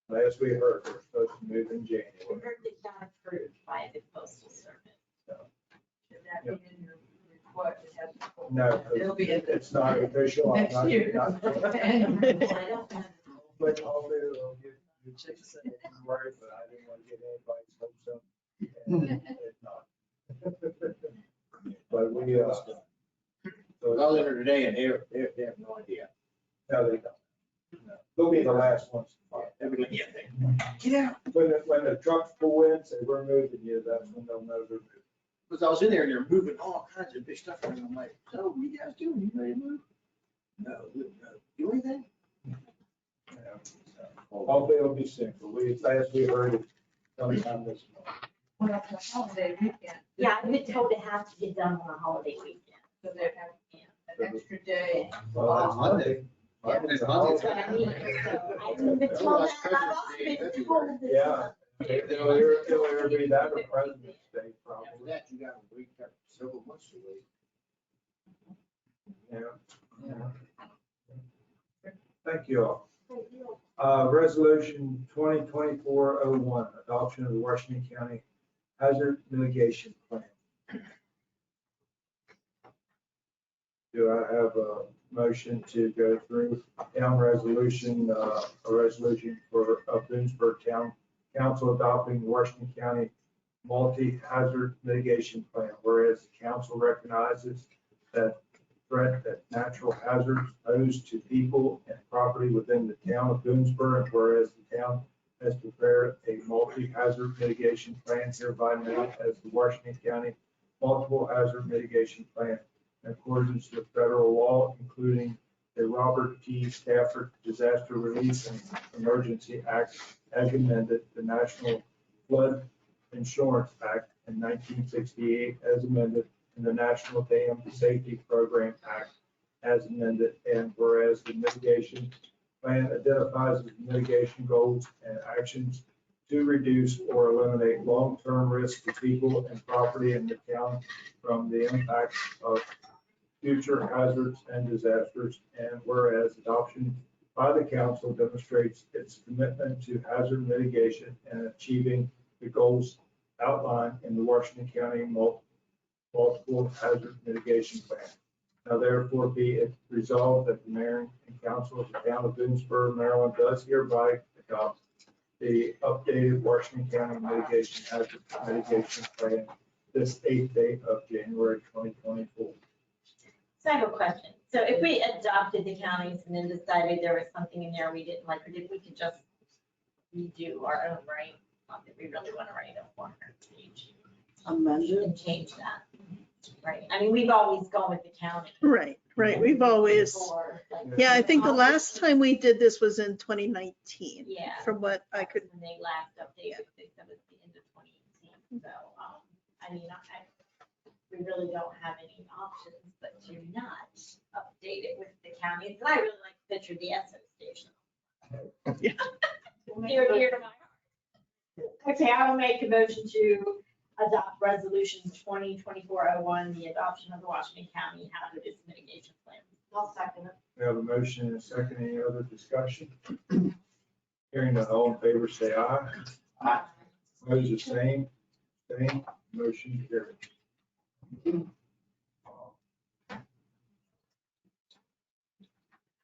Last we heard, they're supposed to move in We January. heard it's not approved by the postal service. Should that be in your report? It has to go- No, It'll be in the it's not official. I'm next not- year. not- I don't know. But hopefully it'll get, right, but I didn't want to get anybody's hopes up. And it's not. But we, so. Well, in there today and they have no idea. No, they don't. No. They'll be the last ones. Yeah. When the trucks pull in, say, we're moving you, that's when they'll know they're moving. Because I was in there and they're moving all kinds of big stuff around. I'm like, so what you guys doing? You ready to move? No, do anything? Yeah. So, hopefully it'll be soon, but last we heard it sometime this month. Well, it's a holiday weekend. Yeah, I've been told it has to get done on a holiday weekend. So they have an extra day. Well, that's Monday. Yeah. Monday's a That's holiday. what I mean. So I've been told that, and I've also been told this. Yeah. It'll either be that or President's Day, After probably. that, you got to wait several months to wait. Yeah. Thank you all. Resolution 2024-01, adoption of the Washington County Hazard Mitigation Plan. Do I have a motion to go through town resolution, a resolution for Boonesburg Town council adopting the Washington County Multi-Hazard Mitigation Plan, whereas the council recognizes that threat that natural hazards pose to people and property within the town of Boonesboro, and whereas the town has prepared a multi-hazard mitigation plan hereby known as the Washington County Multiple Hazard Mitigation Plan in accordance with federal law, including the Robert T. Stafford Disaster Relief and Emergency Act as amended, the National Flood Insurance Act in 1968 as amended, and the National Dam Safety Program Act as amended, and whereas the mitigation plan identifies the mitigation goals and actions to reduce or eliminate long-term risk to people and property in the town from the impacts of future hazards and disasters, and whereas adoption by the council demonstrates its commitment to hazard mitigation and achieving the goals outlined in the Washington County Multiple Hazard Mitigation Plan. Now therefore be it resolved that the mayor and council of the town of Boonesboro, Maryland does hereby adopt the updated Washington County Hazard Mitigation Plan this 8th day of January 2024. So I have a question. So if we adopted the counties and then decided there was something in there we didn't like, or did we could just redo our own, right? Not that we really want to write a 400-page and change that, right? I mean, we've always gone with the county. Right. We've always, before, like, yeah, I think the last time we did this was in 2019. Yeah. From what I could, When they last updated, they said it was the end of 2018. So, I mean, we really don't have any options but to not update it with the counties. And I really like the picture of the Esso station. Yeah. Dear to my heart. Okay, I will make a motion to adopt resolution 2024-01, the adoption of the Washington County Hazardous Mitigation Plan. I'll second it. We have a motion and a second. Any other discussion? Hearing none, all in favor, say aye. Aye. Opposed, the same. Motion carried.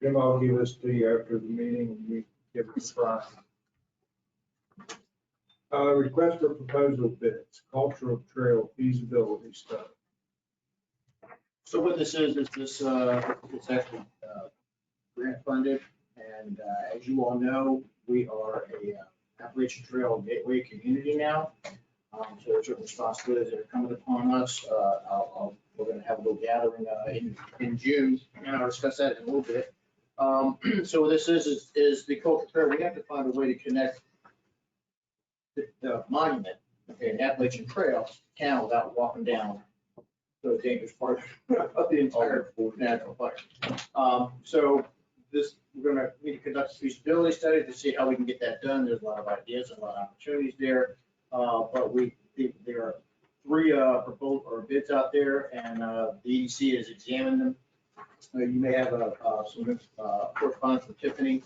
Jim, I'll give this to you after the meeting and you give it to Brian. Request for proposal bids, cultural trail feasibility study. So what this is this, it's actually grant funded. And as you all know, we are a Appalachian Trail Gateway community now. So there's certain responsibilities that are coming upon us. We're going to have a little gathering in June, and I'll discuss that in a little bit. So what this is the cultural trail. We have to find a way to connect the monument, okay, an Appalachian Trail town without walking down the dangerous part of the entire national park. So we're gonna need to conduct a feasibility study to see how we can get that done. There's a lot of ideas and a lot of opportunities there. But there are 3 proposed or bids out there, and the EDC has examined them. You may have some correspondence from Tiffany.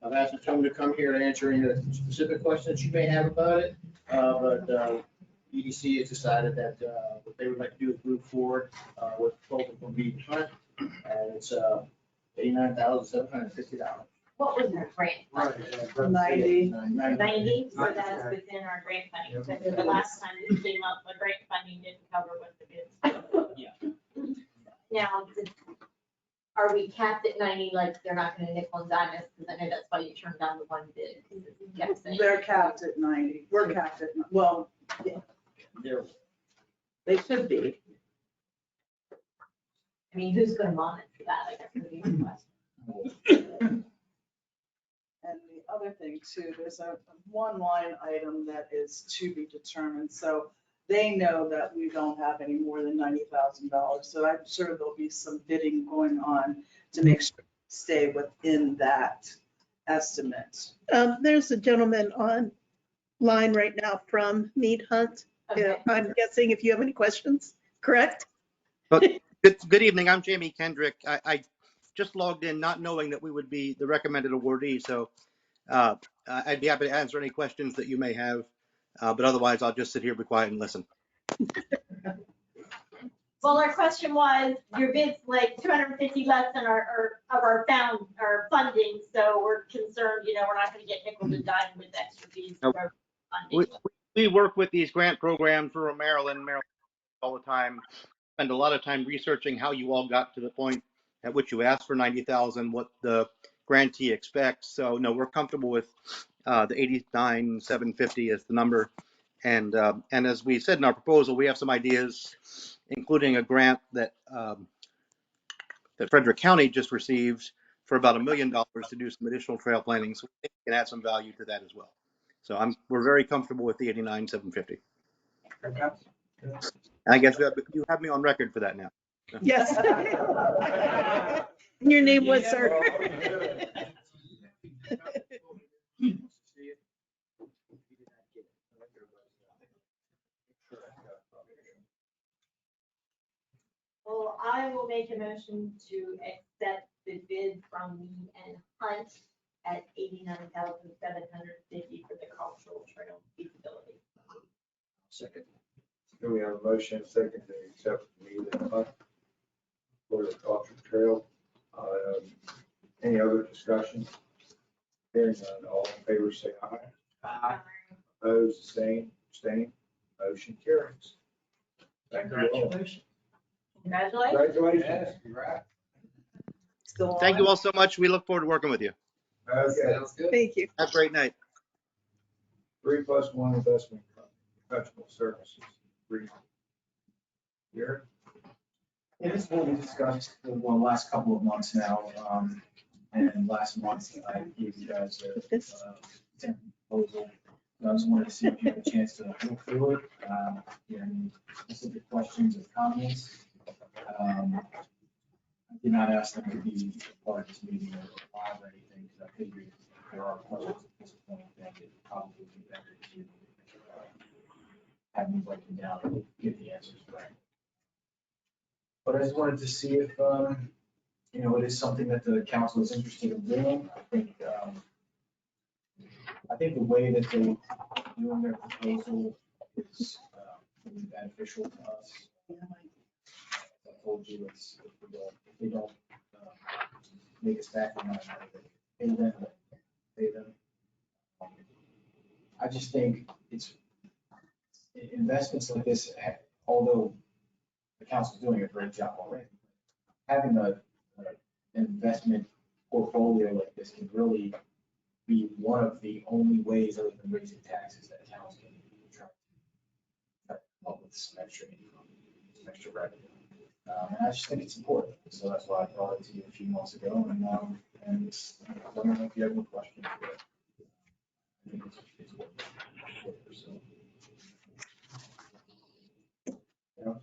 I've asked Tony to come here to answer any of the specific questions you may have about it. But EDC has decided that what they would like to do is move forward with proposal from Mead Hunt, and it's $89,750. What was our grant? Right. 90, so that's within our grant funding. Because the last time this came up, the grant funding didn't cover what the bids. Yeah. Now, are we capped at 90, like they're not gonna nickel and dime us? Because I know that's why you turned down the one bid. 'Cause it kept saying- They're capped at 90. We're capped at, well, they should be. I mean, who's gonna monitor that? I guess would be the question. And the other thing too, there's one line item that is to be determined. So they know that we don't have any more than $90,000. So I'm sure there'll be some bidding going on to make sure we stay within that estimate. there's a gentleman on line right now from Mead Hunt. Okay. I'm guessing if you have any questions, correct? Good evening. I'm Jamie Kendrick. I just logged in not knowing that we would be the recommended awardee, so I'd be happy to answer any questions that you may have, but otherwise I'll just sit here, be quiet and listen. Well, our question was, your bid's like 250 less than our funding, so we're concerned, we're not gonna get nickel and dime with extra fees Nope. for We, funding. we work with these grant programs for Maryland all the time. Spend a lot of time researching how you all got to the point at which you asked for 90,000, what the grantee expects. So no, we're comfortable with the 89,750 as the number. And as we said in our proposal, we have some ideas, including a grant that Frederick County just received for about $1 million to do some additional trail planning. So we think we can add some value to that as well. So we're very comfortable with the 89,750. I guess you have me on record for that now. Yes. Your name was, sir. Well, I will make a motion to accept the bid from Lee and Hunt at 89,750 for the cultural trail feasibility. Second. Do we have a motion and second to accept Lee and Hunt for the cultural trail? Any other discussion? Hearing none, all in favor say aye. Aye. Opposed, same, abstain, motion carries. Thank you all. Congratulations. Congratulations. Still Thank you on? all so much. We look forward to working with you. Okay. Thank you. Have a great night. 3+1 investment professional services. Here. Yeah, this is what we discussed for the last couple of months now. And last month I gave you guys a proposal. I just wanted to see if you had a chance to look through it. Any specific questions or comments? I did not ask them to be part of this meeting or live or anything, because I figured if there are questions at this point, then it probably would be better to have me break them down and get the answers right. But I just wanted to see if, it is something that the council is interested in doing. I think the way that they doing their proposal is beneficial to us. I told you, if they don't make us back on that, pay them. I just think it's investments like this, although the council's doing a great job already, having an investment portfolio like this can really be one of the only ways, other than raising taxes, that towns can try to come up with some extra income, some extra revenue. And I just think it's important. So that's why I brought it to you a few months ago. And I don't know if you have any questions, but I think it's worth pursuing. Do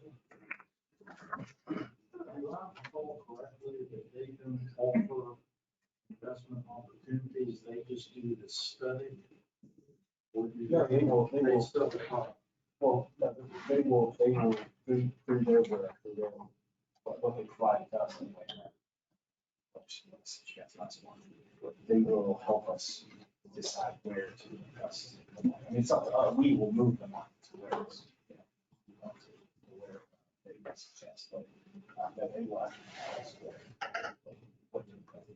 I recall correctly that they don't offer investment opportunities, they just do the study? Or do No, they will, still well, they will, through their work, through their, what they provide us anyway. But they will help us decide where to invest. I mean, it's up to us, we will move them on to where it's, where they best suggest, but that they will actually tell us what to invest,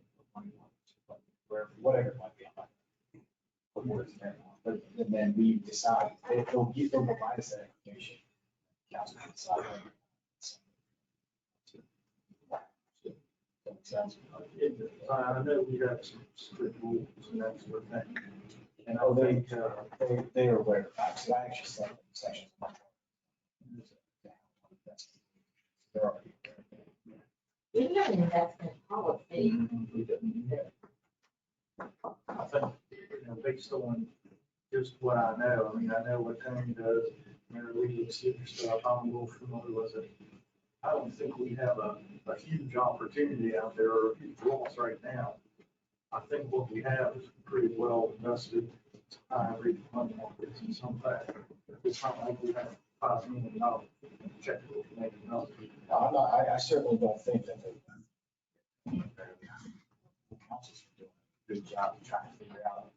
where, whatever it might be. What words there, but and then we decide, they'll provide us that information. Council can decide. I know we have some strict rules and that sort of thing. And they are aware of that, so I actually sent them sections. They're already. We have an investment policy. I think, based on just what I know, I mean, I know what Tony does, interleague super stuff, I'm a little familiar with it. I don't think we have a huge opportunity out there or a huge loss right now. I think what we have is pretty well invested. I read money markets and some fact. It's not like we have $5 million checkbook to make it up. I certainly don't think that the council's doing a good job of trying to figure out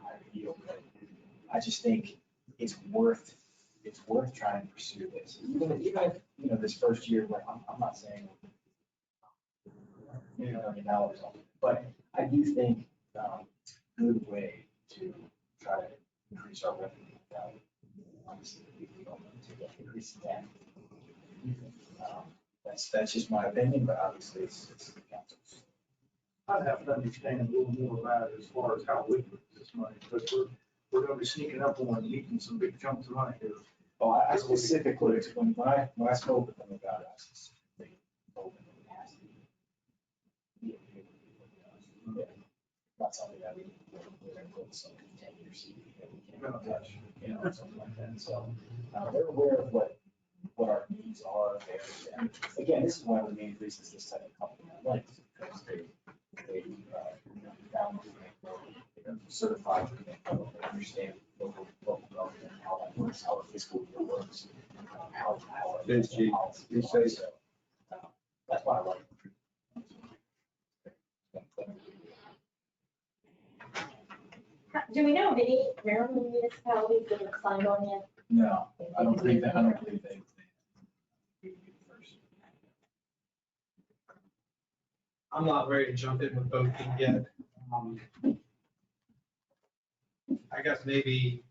higher yield. I just think it's worth it's worth trying to pursue this. Even if, you know, this first year, like, I'm not saying $1 million on it, but I do think, good way to try to increase our revenue. Obviously, we don't need to increase that. That's just my opinion, but obviously it's the council's. I'd have to understand a little more about it as far as how we put this money, because we're gonna be sneaking up on and eating some big chunks of money here. Well, I specifically, when I spoke with them about it, I specifically told them it has to be. Not something that we're gonna put some 10-year CD that we can't touch, you know, something like that. So, they're aware of what our needs are there. And again, this is why we made increases this type of company, like, because they found, certified, they understand local government, how that works, how the fiscal year works, how. Yes, Chief. You say so. That's why I like. Do we know of any Maryland municipalities that have signed on yet? No, I don't believe they. I'm not ready to jump in with both of them yet. I guess maybe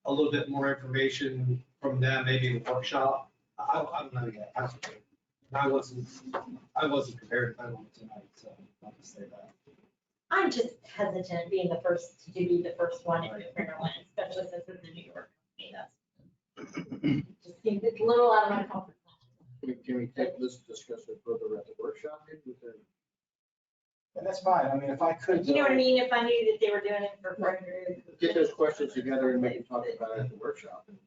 a little bit more information from them, maybe in the workshop. I don't know yet. I wasn't prepared to vote on it tonight, so I'll just say that. I'm just hesitant being the first to be the first one in Maryland, especially since it's a New York company. That's just seems it's a little out of my comfort zone. Can we take this, discuss it further at the workshop? And that's fine. I mean, if I could. You know what I mean? If I knew that they were doing it for partners. Get those questions together and we can talk about it at the workshop. And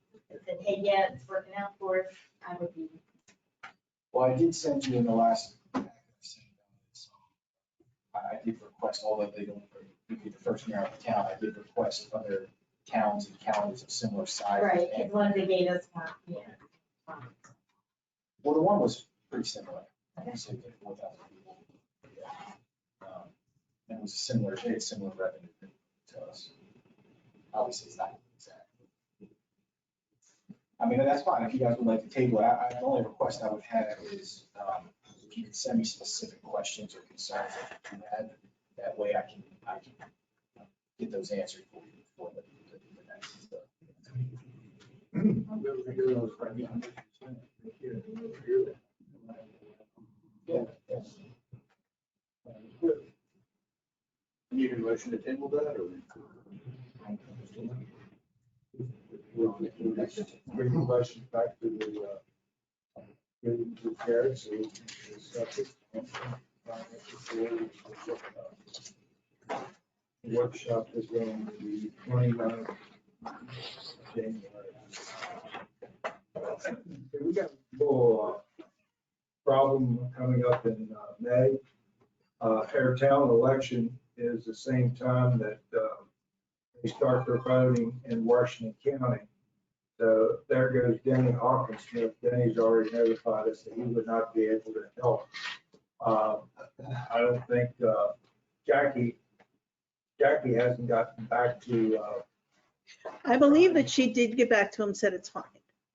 said, hey, yeah, it's working out for us, I would be. Well, I did send you in the last. I did request, although they don't, be the first mayor of the town, I did request other towns and counties of similar size. Right, because one they gave us one, yeah. Well, the one was pretty similar. I think it was 4,000 people. And it was similar, they had similar revenue to us. Obviously, it's not exact. I mean, that's fine. If you guys would like to table it, the only request I would have is, if you can send me specific questions or concerns that you had, that way I can get those answered for you before the next. I'm going to hear those right now. Yeah. Need a motion to table that or? Bring the motion back to the, getting to carry, so we can discuss it. The workshop is going to be 29th January. Okay, we got a little problem coming up in May. Our town election is the same time that they start their voting in Washington County. So there goes Denny Hawkinsmith. Denny's already notified us that he would not be able to help. I don't think Jackie hasn't gotten back to. I believe that she did get back to him, said it's fine.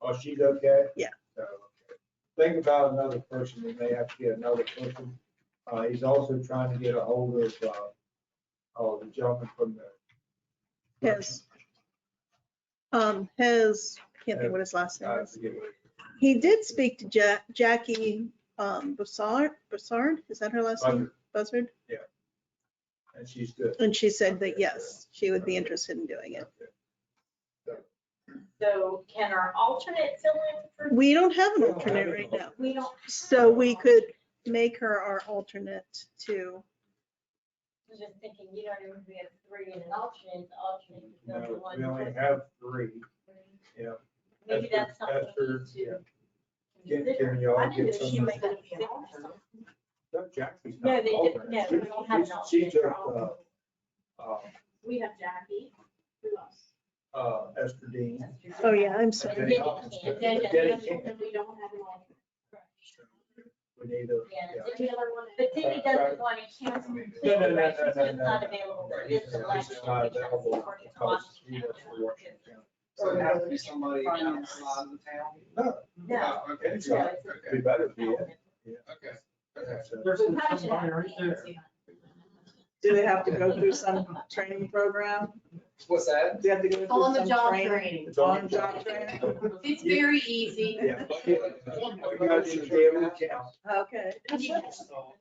Oh, she's okay? Yeah. So, okay. Think about another person. We may have to get another person. He's also trying to get a hold of the gentleman from the. Can't think what his last name I is. forget what He did speak to Jackie Bussard, is that her last name? Buzzard? Yeah. And she's good. And she said that, yes, she would be interested in doing it. So can our alternate fill in for? We don't have an alternate right now. We don't. So we could make her our alternate too. I was just thinking, you know, we have three and an alternate, the alternate. is the No, one we only person. have three. Yeah. Maybe that's something Esther, we need to Can consider. y'all I get didn't know she some? was gonna be an alternate. No, Jackie's No, not they an did, alternate. no, we don't have an She alternate. took, They're all- We have Jackie, who else? Esther Dean. Oh, yeah, I'm And sorry. Denny Hawkinsmith. And then, Denny and can't. we don't have an alternate. We need a. Yeah, yeah. The other one. but Cindy doesn't want to cancel completely, No, no, no, right? She's no, just no, not no. available for He's this just election. not because available according to because he Washington works for Washington County. So it has to be somebody outside of the town? No. No. Okay, No, so it's a- we better be in. Okay. So- There's We probably should have somebody right there. Do they have to go through some training program? What's that? Do they have to go through On the some job training? training. It's on- On-job training? It's very easy. Yeah. We got your daily count. Okay. All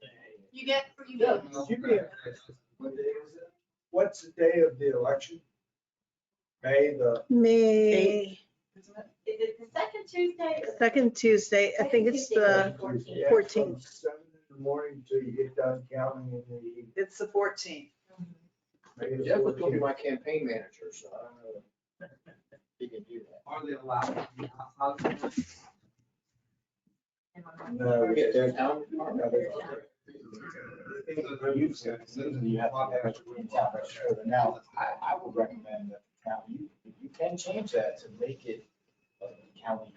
day. You get, Yeah, you be interested. What day is it? What's the day of the election? May the, May Is it the second Tuesday? or- second Tuesday, I think it's the, yeah, 14th. from 7 in the morning till you get done counting in the evening. It's the 14th. May the Jeff was gonna be 14th. my campaign manager, so I don't know if he can do that. Are they allowed to be outside of the town? No, Yeah, there's- town- no, there's- You have to have a town register. Now, I would recommend that the county, you can change that to make it a county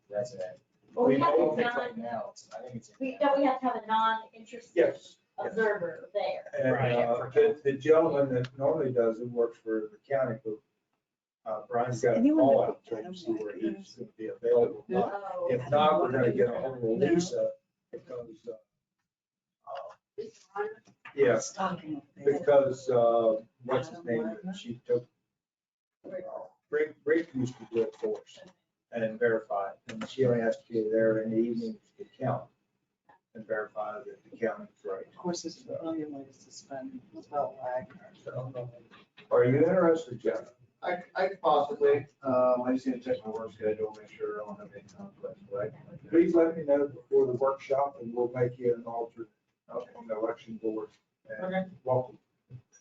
resident. Well, we I have don't to think non, right now, I think it's. don't we have to have a non-interested Yes. observer there? And the gentleman that normally does it works for the county, but Brian's got a Anyone call that out could to get him, them see where like he's gonna be available. Oh. If not, we're gonna get a hold of Lisa because, yes, because, what's his name, she took, Rick used to do it for us and verify it, and she only has to be there in the evening to count and verify that the counting's right. Of course, there's a million ways to spend without Wagner. Are you interested, Jeff? I could possibly, I just need to check my work schedule, make sure I don't have any conflicts, but Please let me know before the workshop and we'll make you an alternate on the election board. And welcome.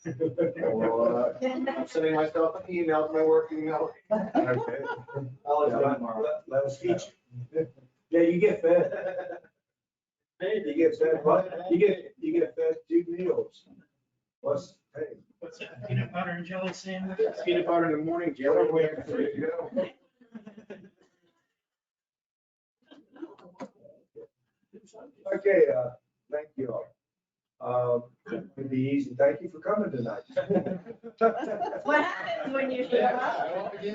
Well, I'm sending myself an email to my work email. Okay. I'll let you know tomorrow. Let us teach you. Yeah, you get fed. You get fed, what? You get fed 2 meals. Plus, hey. What's that, peanut butter and jelly sandwich? Peanut butter in the morning, jelly. There you go. Okay, thank you all. It'll be easy. Thank you for coming tonight. What happens when you show up? We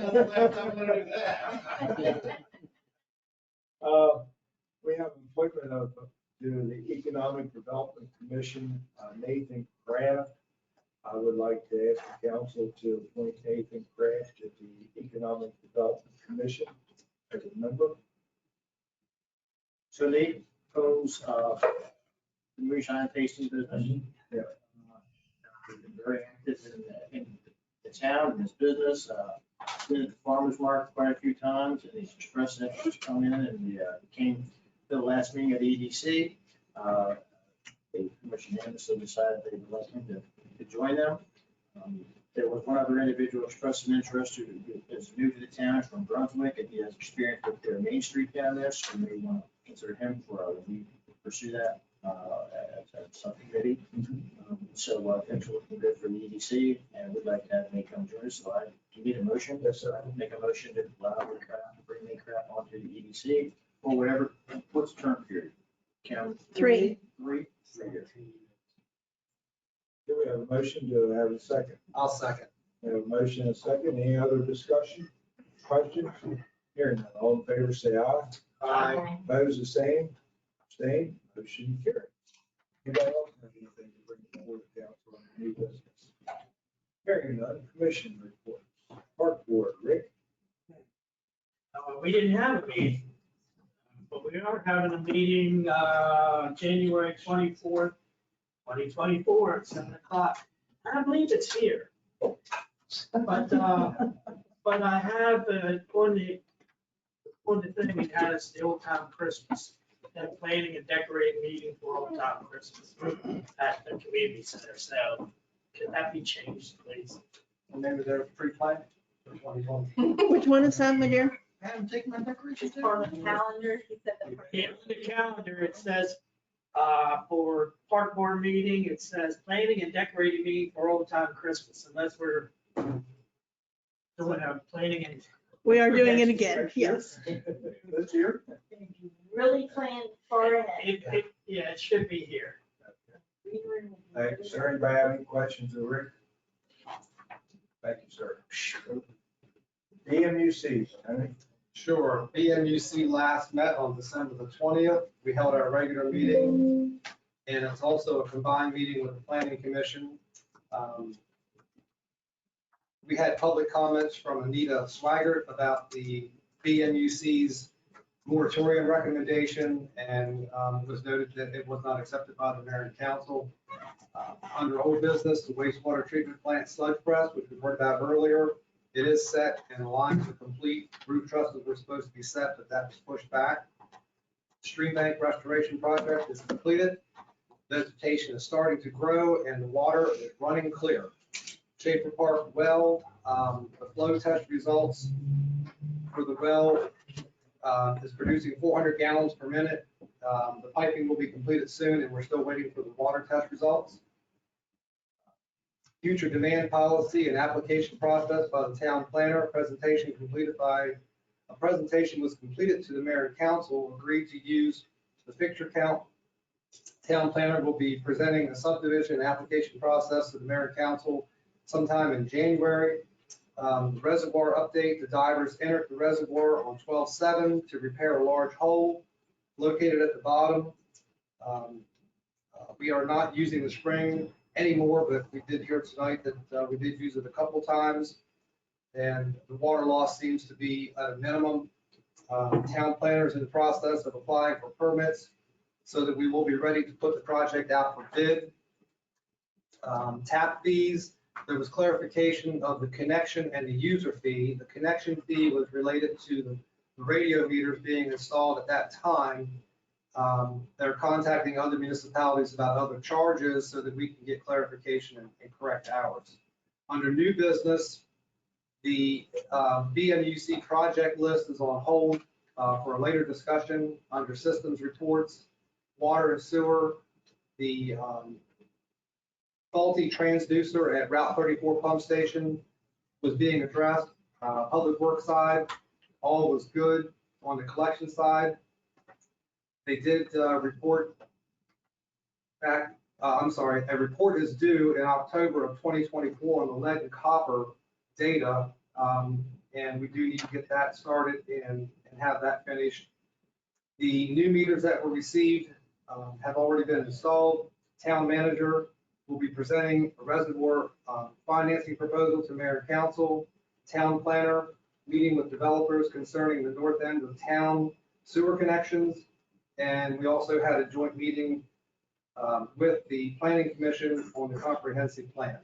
have an appointment of, to the Economic Development Commission, Nathan Kraft. I would like to ask the council to appoint Nathan Kraft to the Economic Development Commission as a member. So Nate owns, moonshine tasting business. Yeah. He's been very active in the town, in his business, been at the farmer's market quite a few times, and he's expressed an interest to come in, and he came to the last meeting at the EDC. They pretty much unanimously decided they would like him to join them. There was one other individual expressed an interest who is new to the town from Brunswick, and he has experience with their Main Street down there, so we want to consider him for a lead, pursue that as a subcommittee. So things are looking good for the EDC, and we'd like to have Nate come join us. So I need a motion. Yes, sir. I would make a motion to allow Nate Kraft to bring Nate Kraft onto the EDC or whatever. What's the term period? Count 3. 3 years. Do we have a motion? Do we have a second? I'll second. We have a motion and a second. Any other discussion? Questions? Hearing none. All in favor, say aye. Aye. Opposed, the same. Abstain. Motion carried. Anybody else have anything to bring forward to council on new business? Hearing none. Commission reports. Park Board, Rick. We didn't have a meeting, but we are having a meeting, January 24th, 2024 at 7 o'clock. I believe it's here. But I have, on the thing, it has the Old Town Christmas, and planning and decorating meeting for Old Town Christmas at the community center. So can that be changed, please? Maybe they're pre-planned for 2020. Which one is that, my dear? I haven't taken my decorations It's on the calendar, he said the. Yeah, on the calendar, it says, for park board meeting, it says planning and decorating meeting for Old Town Christmas, unless we're doing a planning and. We are doing it again, yes. This year? Really planned far ahead. Yeah, it should be here. Thank you, sir. Anybody have any questions of Rick? Thank you, sir. BMUC, Tony. Sure. BMUC last met on December the 20th. We held our regular meeting, and it's also a combined meeting with the Planning Commission. We had public comments from Anita Swaggart about the BMUC's moratorium recommendation, and it was noted that it was not accepted by the mayor and council. Under old business, the wastewater treatment plant sludge press, which we heard about earlier, it is set and lines are complete. Roof trusses were supposed to be set, but that was pushed back. Stream bank restoration project is completed. Vegetation is starting to grow and the water is running clear. Schaefer Park well, the flow test results for the well is producing 400 gallons per minute. The piping will be completed soon and we're still waiting for the water test results. Future demand policy and application process by the town planner. A presentation was completed to the mayor and council, agreed to use the fixture count. Town planner will be presenting a subdivision application process to the mayor and council sometime in January. Reservoir update, the divers entered the reservoir on 12/7 to repair a large hole located at the bottom. We are not using the spring anymore, but we did hear tonight that we did use it a couple times, and the water loss seems to be at a minimum. Town planners in the process of applying for permits so that we will be ready to put the project out for bid. Tap fees, there was clarification of the connection and the user fee. The connection fee was related to the radio meters being installed at that time. They're contacting other municipalities about other charges so that we can get clarification and correct ours. Under new business, the BMUC project list is on hold for a later discussion. Under systems reports, water and sewer, the faulty transducer at Route 34 pump station was being addressed. Public works side, all was good. On the collection side, they did report back, a report is due in October of 2024 on the lead and copper data. And we do need to get that started and have that finished. The new meters that were received have already been installed. Town manager will be presenting a reservoir financing proposal to mayor and council. Town planner meeting with developers concerning the north end of town sewer connections. And we also had a joint meeting with the planning commission on the comprehensive plan.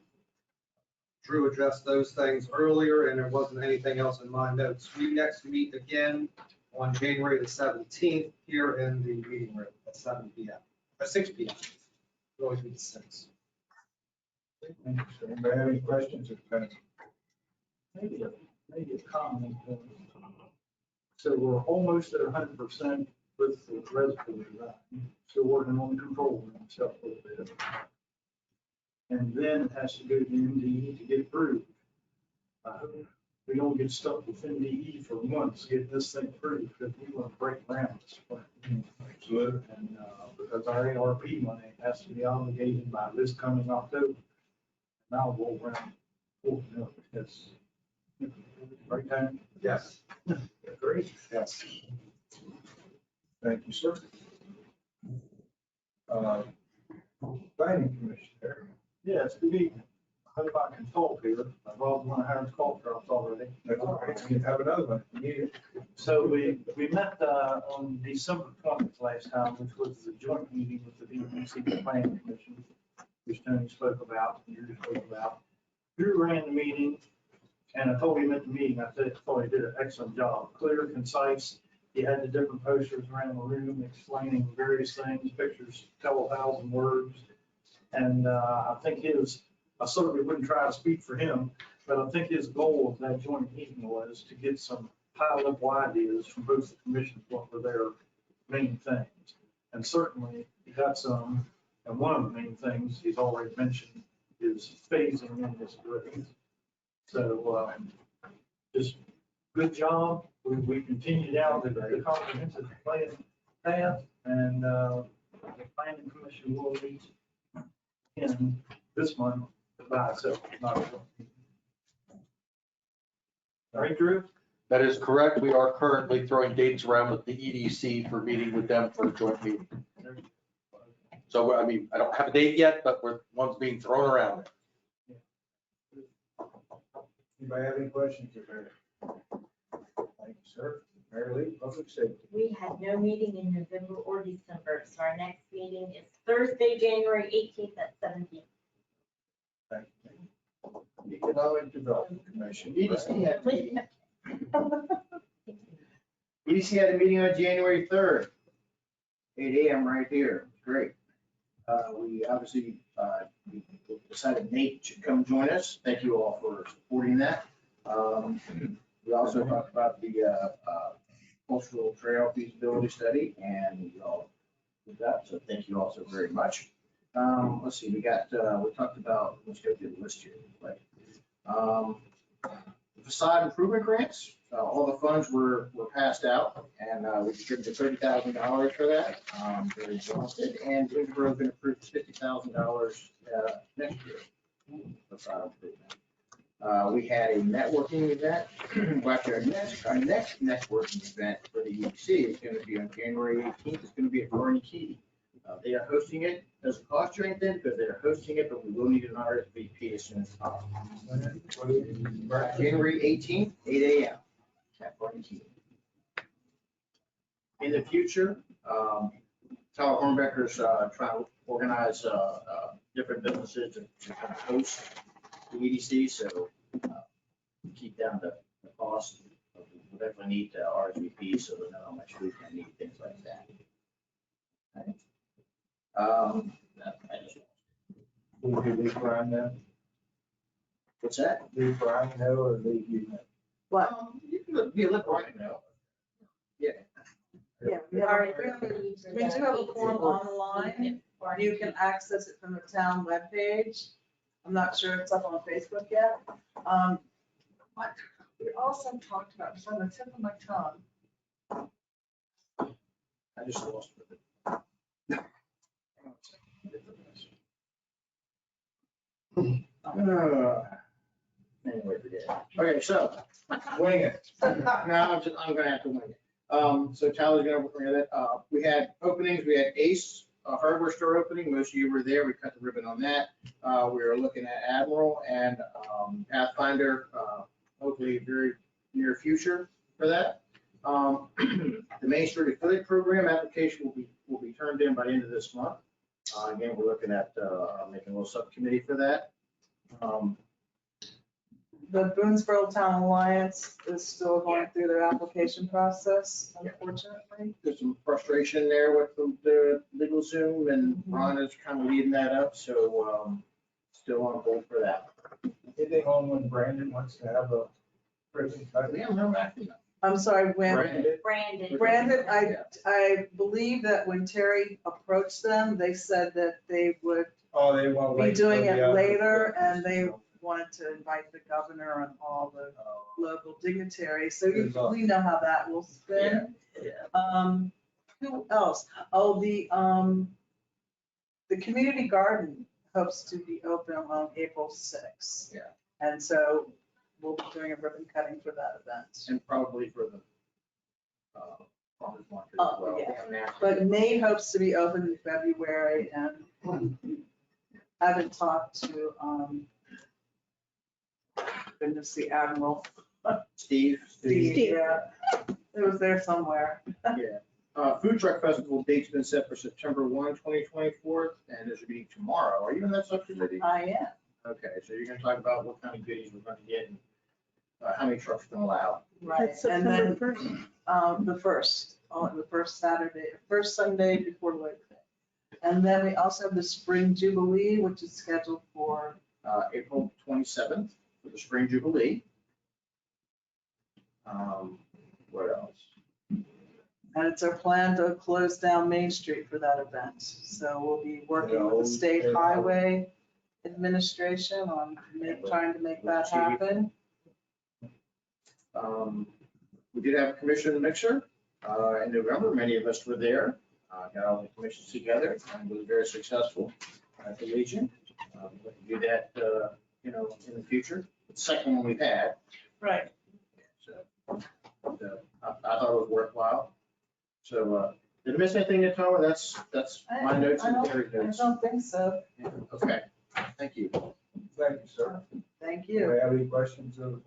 Drew addressed those things earlier and there wasn't anything else in my notes. We next meet again on January the 17th here in the meeting room at 7 p.m. or 6 p.m. We always meet at 6. Anybody have any questions or comments? Maybe a comment. So we're almost at 100% with the reservoir design. Still working on the control room stuff a little bit. And then it has to go to MDE to get approved. We don't get stuck with MDE for months getting this thing approved because we want to break ground. Absolutely. And because our ARP money has to be obligated by this coming October. Now we'll around 4 million. That's right time. Yes. Great. Yes. Thank you, sir. Planning commissioner. Yes, good evening. I hope I can talk here. I've already one of Hiram's cough drops already. That's all right. You have another one. You need it. So we met on December 20th last time, which was the joint meeting with the BMUC Planning Commission, which Tony spoke about, and you spoke about. Drew ran the meeting, and I told him at the meeting, I thought he did an excellent job, clear, concise. He had the different posters around the room explaining various things, pictures, tell 1,000 words. And I think I certainly wouldn't try to speak for him, but I think his goal of that joint meeting was to get some high-level ideas from both the commissions, what were their main things. And certainly he got some, and one of the main things he's already mentioned is phasing in this growth. So just good job. We continue down the comprehensive plan path, and the planning commission will meet in this month by itself, not a Right, Drew? That is correct. We are currently throwing dates around with the EDC for meeting with them for a joint meeting. So, I mean, I don't have a date yet, but one's being thrown around. Anybody have any questions of Mary? Thank you, sir. Mary Lee, Public Safety. We had no meeting in November or December, so our next meeting is Thursday, January 18th at 7 p.m. Thank you. Economic Development Commission. EDC had a meeting. EDC had a meeting on January 3rd, 8 AM right here. Great. We obviously we decided Nate should come join us. Thank you all for supporting that. We also talked about the cultural trail feasibility study, and we all did that, so thank you all so very much. Let's see, we talked about, let's go through the list here. Facade improvement grants, all the funds were passed out, and we distributed $30,000 for that. Very exhausted, and Williamsboro's been approved $50,000 next year. Facade improvement. We had a networking event. Well, actually, our next networking event for the EDC is going to be on January 18th. It's going to be at Bernie Key. They are hosting it. Doesn't cost you anything because they're hosting it, but we will need an RSVP as soon as possible. January 18th, 8 AM at Bernie Key. In the future, Tyler Hornbecker's trying to organize different businesses to kind of host the EDC, so keep down the cost. We definitely need RSVP so we know how much food we need, things like that. Okay. Will you leave Brian know? What's that? Leave Brian know or leave you know? What? You can let Brian know. Yeah. Yeah, we do have a form online. You can access it from the town webpage. I'm not sure if it's up on Facebook yet. What we also talked about, it's on the tip of my tongue. I just lost it. Anyway, forget it. Okay, so, Wing it. no, I'm gonna have to wing it. So Tyler's gonna bring that. We had openings, we had Ace, a hardware store opening. Most of you were there. We cut the ribbon on that. We were looking at Admiral and Pathfinder, hopefully very near future for that. The Main Street Affiliate Program application will be turned in by the end of this month. Again, we're looking at making a little subcommittee for that. The Boonesboro Town Alliance is still going through their application process, unfortunately. There's some frustration there with the legal Zoom, and Ron is kind of leading that up, so still on hold for that. Anything on when Brandon wants to have a prison cut? Yeah, no, actually, I'm sorry, when, Brandon. I believe that when Terry approached them, they said that they would Oh, they won't be wait. doing till it the other- later, and they wanted to invite the governor and all the local dignitaries, so Good luck. we know how that will spin. Who else? Oh, the community garden hopes to be open on April 6th. Yeah. And so we'll be doing a ribbon cutting for that event. and probably for the farmers market as Oh, well. yeah. But Nate hopes to be open in February, and I haven't talked to, goodness, the Admiral. Steve. Yeah, it was there somewhere. Yeah. Food Truck Festival date's been set for September 1, 2024, and there's a meeting tomorrow. Are you in that subcommittee? I am. Okay, so you're gonna talk about what kind of goodies we're gonna get and how many trucks we're gonna allow. Right, That's and then, September 1st. the first Saturday, first Sunday before Labor Day. And then we also have the Spring Jubilee, which is scheduled for, April 27th for the Spring Jubilee. What else? and it's our plan to close down Main Street for that event. So we'll be working with the State Highway Administration on trying to make that happen. We did have a commission mixer in November. Many of us were there. Got all the commissions together and was very successful at the Legion. We can do that, in the future. It's the second one we've had. Right. I thought it was worthwhile. So, did I miss anything there, Tara? That's my notes and Terry's I notes. don't think so. Okay, thank you. Thank you, sir. Thank Do you. we have any questions of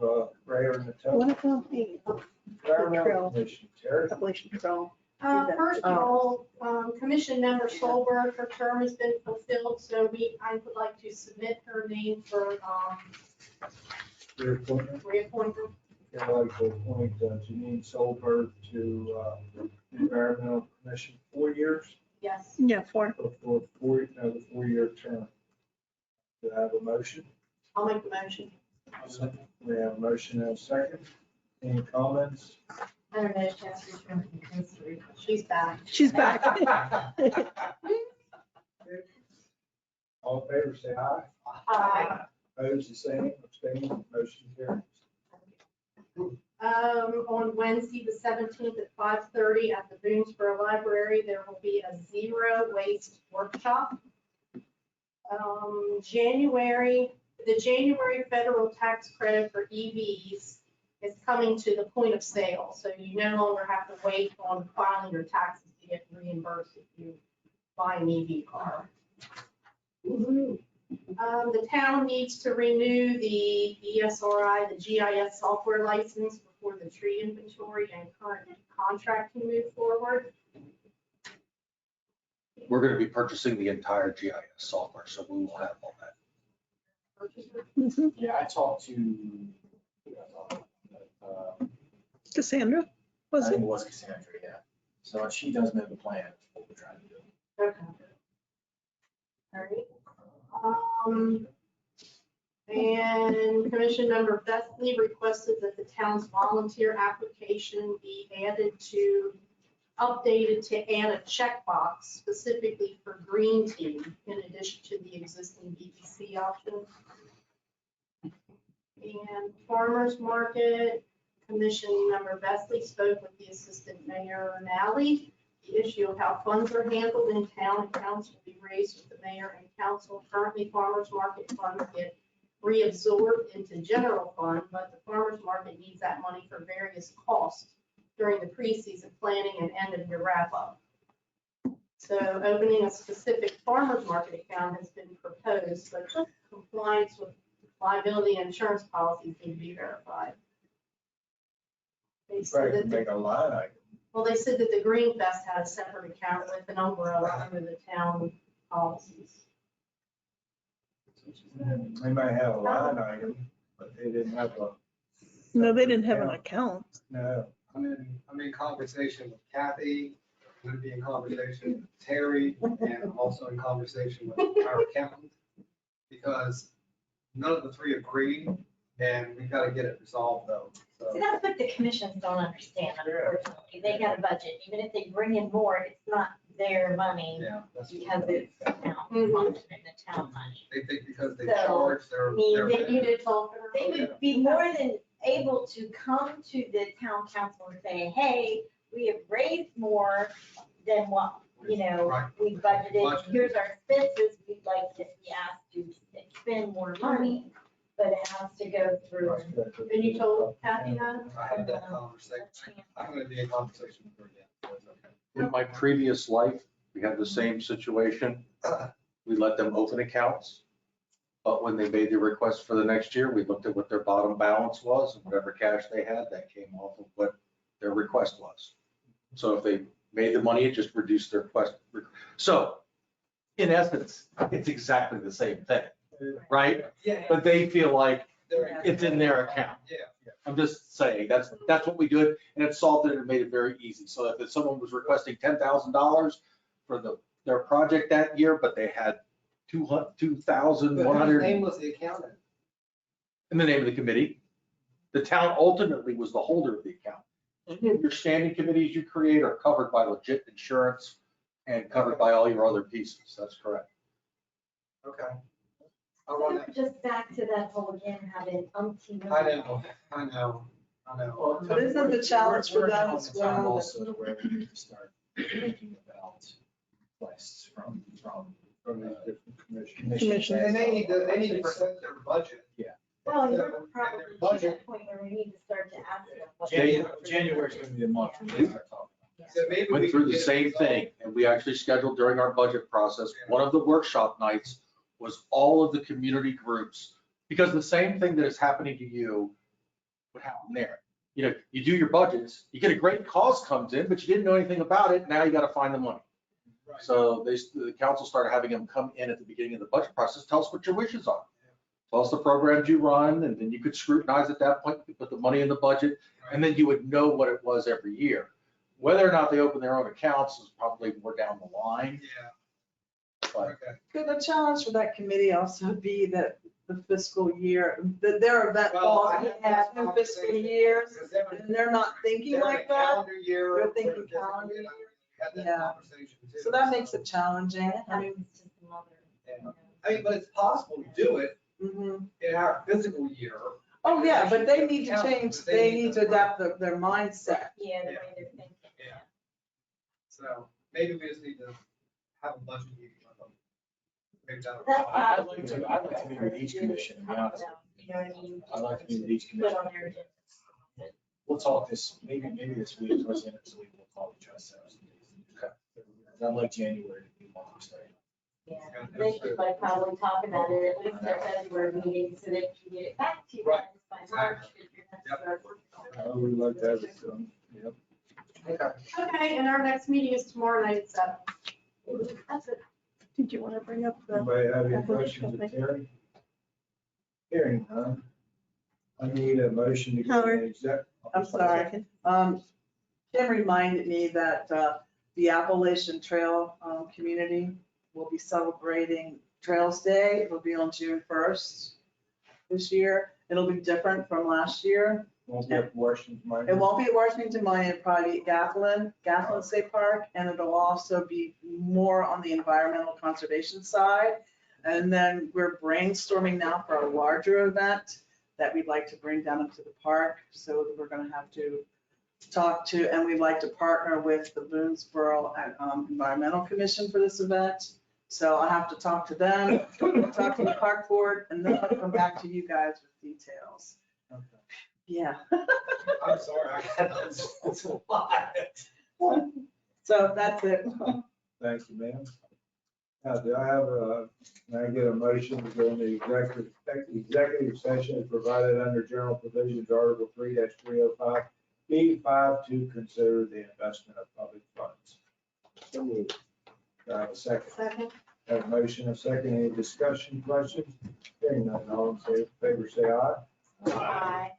Ray or Natalia? What about the Environmental Commission, Terry? Appalachian Trail? First of all, Commission member Solberg, her term has been fulfilled, so I would like to submit her name for Reappointment. reappointment. I'd like to appoint Janine Solberg to Environmental Commission 4 years, Yes. Yeah, 4. for the 4-year term. Do I have a motion? I'll make the motion. We have a motion and a second. Any comments? I don't know, if she has to return from history. She's back. She's back. All in favor, say aye. Aye. Opposed, the same. Abstaining, motion carries. On Wednesday, the 17th at 5:30 at the Boonesboro Library, there will be a zero waste workshop. The January federal tax credit for EVs is coming to the point of sale, so you no longer have to wait on filing your taxes to get reimbursed if you buy an EV car. The town needs to renew the ESRI, the GIS software license before the tree inventory and current contract can move forward. We're gonna be purchasing the entire GIS software, so we will have all that. Yeah, I talked to, Cassandra, was I it? think it was Cassandra, yeah. So she does know the plan, of what we're trying to do. Okay. All right. And Commission member Bethany requested that the town's volunteer application be updated to add a checkbox specifically for green tea in addition to the existing BBC option. And farmers market, Commission member Besley spoke with the assistant mayor Nally. The issue of how funds are handled in town, accounts will be raised with the mayor and council. Currently, farmers market funds get reabsorbed into general fund, but the farmers market needs that money for various costs during the preseason planning and end of year wrap up. So opening a specific farmers market account has been proposed, but compliance with liability and insurance policies need to be verified. They said Right, that the- make a line item. well, they said that the Green Fest had a separate account with an umbrella under the town policies. They may have a line item, but they didn't have a. No, they didn't have an account. No. I'm in conversation with Kathy, I'm gonna be in conversation with Terry, and I'm also in conversation with our accountant. Because none of the three agree, and we gotta get it resolved though, so. See, that's what the commissions don't understand, unfortunately. They got a budget. Even if they bring in more, it's not their money Yeah, that's. because it's town function and the town money. They think because they So, charge their. I mean, their they vendor. You did talk to her. They would be more than able to come to the town council and say, hey, we have raised more than what, Right. we budgeted. Here's our expenses. We'd like to be asked to spend more money, but it has to go through. And you told Kathy that? I had that conversation. I'm gonna be in conversation with her again. so it's okay. In my previous life, we had the same situation. We let them open accounts. But when they made the request for the next year, we looked at what their bottom balance was and whatever cash they had, that came off of what their request was. So if they made the money, it just reduced their request. So in essence, it's exactly the same thing, right? Yeah. But they feel like They're- it's in their account. Yeah. I'm just saying, that's what we did, and it solved it and made it very easy. So if someone was requesting $10,000 for their project that year, but they had But whose 2,100 name was the accountant? in the name of the committee. The town ultimately was the holder of the account. Any of your standing committees you create are covered by legit insurance and covered by all your other pieces. That's correct. Okay. I want to, Just back to that whole again, having umpteen. I know. But isn't the challenge for them as well? Also, where we need to start thinking about requests from From these different commissions. commissions. And they need to present their budget. Yeah. Well, you're probably to the point where we need to start to ask them. what they January, want. January's gonna be the month when they start talking. So maybe went through the same thing, and we actually scheduled during our budget process, one of the workshop nights was all of the community groups, because the same thing that is happening to you would happen there. You know, you do your budgets, you get a great cause comes in, but you didn't know anything about it, now you gotta find the money. So the council started having them come in at the beginning of the budget process, tell us what your wishes are. Tell us the programs you run, and then you could scrutinize at that point, you could put the money in the budget, and then you would know what it was every year. Whether or not they open their own accounts is probably more down the line. Yeah. But Okay. Could the challenge for that committee also be that the fiscal year, that their event Well, falls I in had two fiscal years, Because they're- and they're not thinking they're in a like that? calendar year. They're thinking or fiscal calendar year. year. Had that Yeah. conversation too. So that makes it challenging. I mean, That's just another, Yeah. I mean, but it's possible to do it mhm. in our physical year. Oh, yeah, but they need to Count, change, but they need to adapt their mindset. yeah, the way they're thinking. Yeah. So maybe we just need to have a budget meeting with them. Maybe that'll. That's I'd like to meet with each commission, to be honest. You know what I mean? I'd like to meet with each Put commission. on their agenda. We'll talk maybe this week, towards the end of this week, we'll probably try to set up some days. Okay. I'd like January to be more starting. Yeah, they should like probably talk about it at least their February meeting so they can get it back to you guys by March. if you're gonna start working on it. I would like to have it done. Yep. Okay, and our next meeting is tomorrow night at 7. That's it. Did you want to bring up the? Anybody have any Resolution, questions of thank you. Terry? Hearing none. I need a motion to go Howard. into exec. I'm sorry. Kim reminded me that the Appalachian Trail community will be celebrating Trails Day. It'll be on June 1st this year. It'll be different from last year. Won't be at Washington, Mine. It won't be at Washington Monument, it'll probably be at Gatlin State Park, and it'll also be more on the environmental conservation side. And then we're brainstorming now for a larger event that we'd like to bring down into the park. So we're gonna have to talk to, and we'd like to partner with the Boonesboro Environmental Commission for this event. So I'll have to talk to them, talk to the park board, and then I'll come back to you guys with details. Yeah. I'm sorry, that's a lot. So that's it. Thank you, ma'am. Now, do I have can I get a motion to go into executive session as provided under general provisions, Article 3-305, B5 to consider the investment of public funds. So moved. Do I have a second? Second. Have a motion, a second, any discussion, questions? Hearing none, all in favor, say aye. Bye.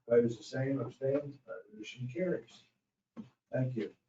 Opposed, the same, abstained, motion carries. Thank you.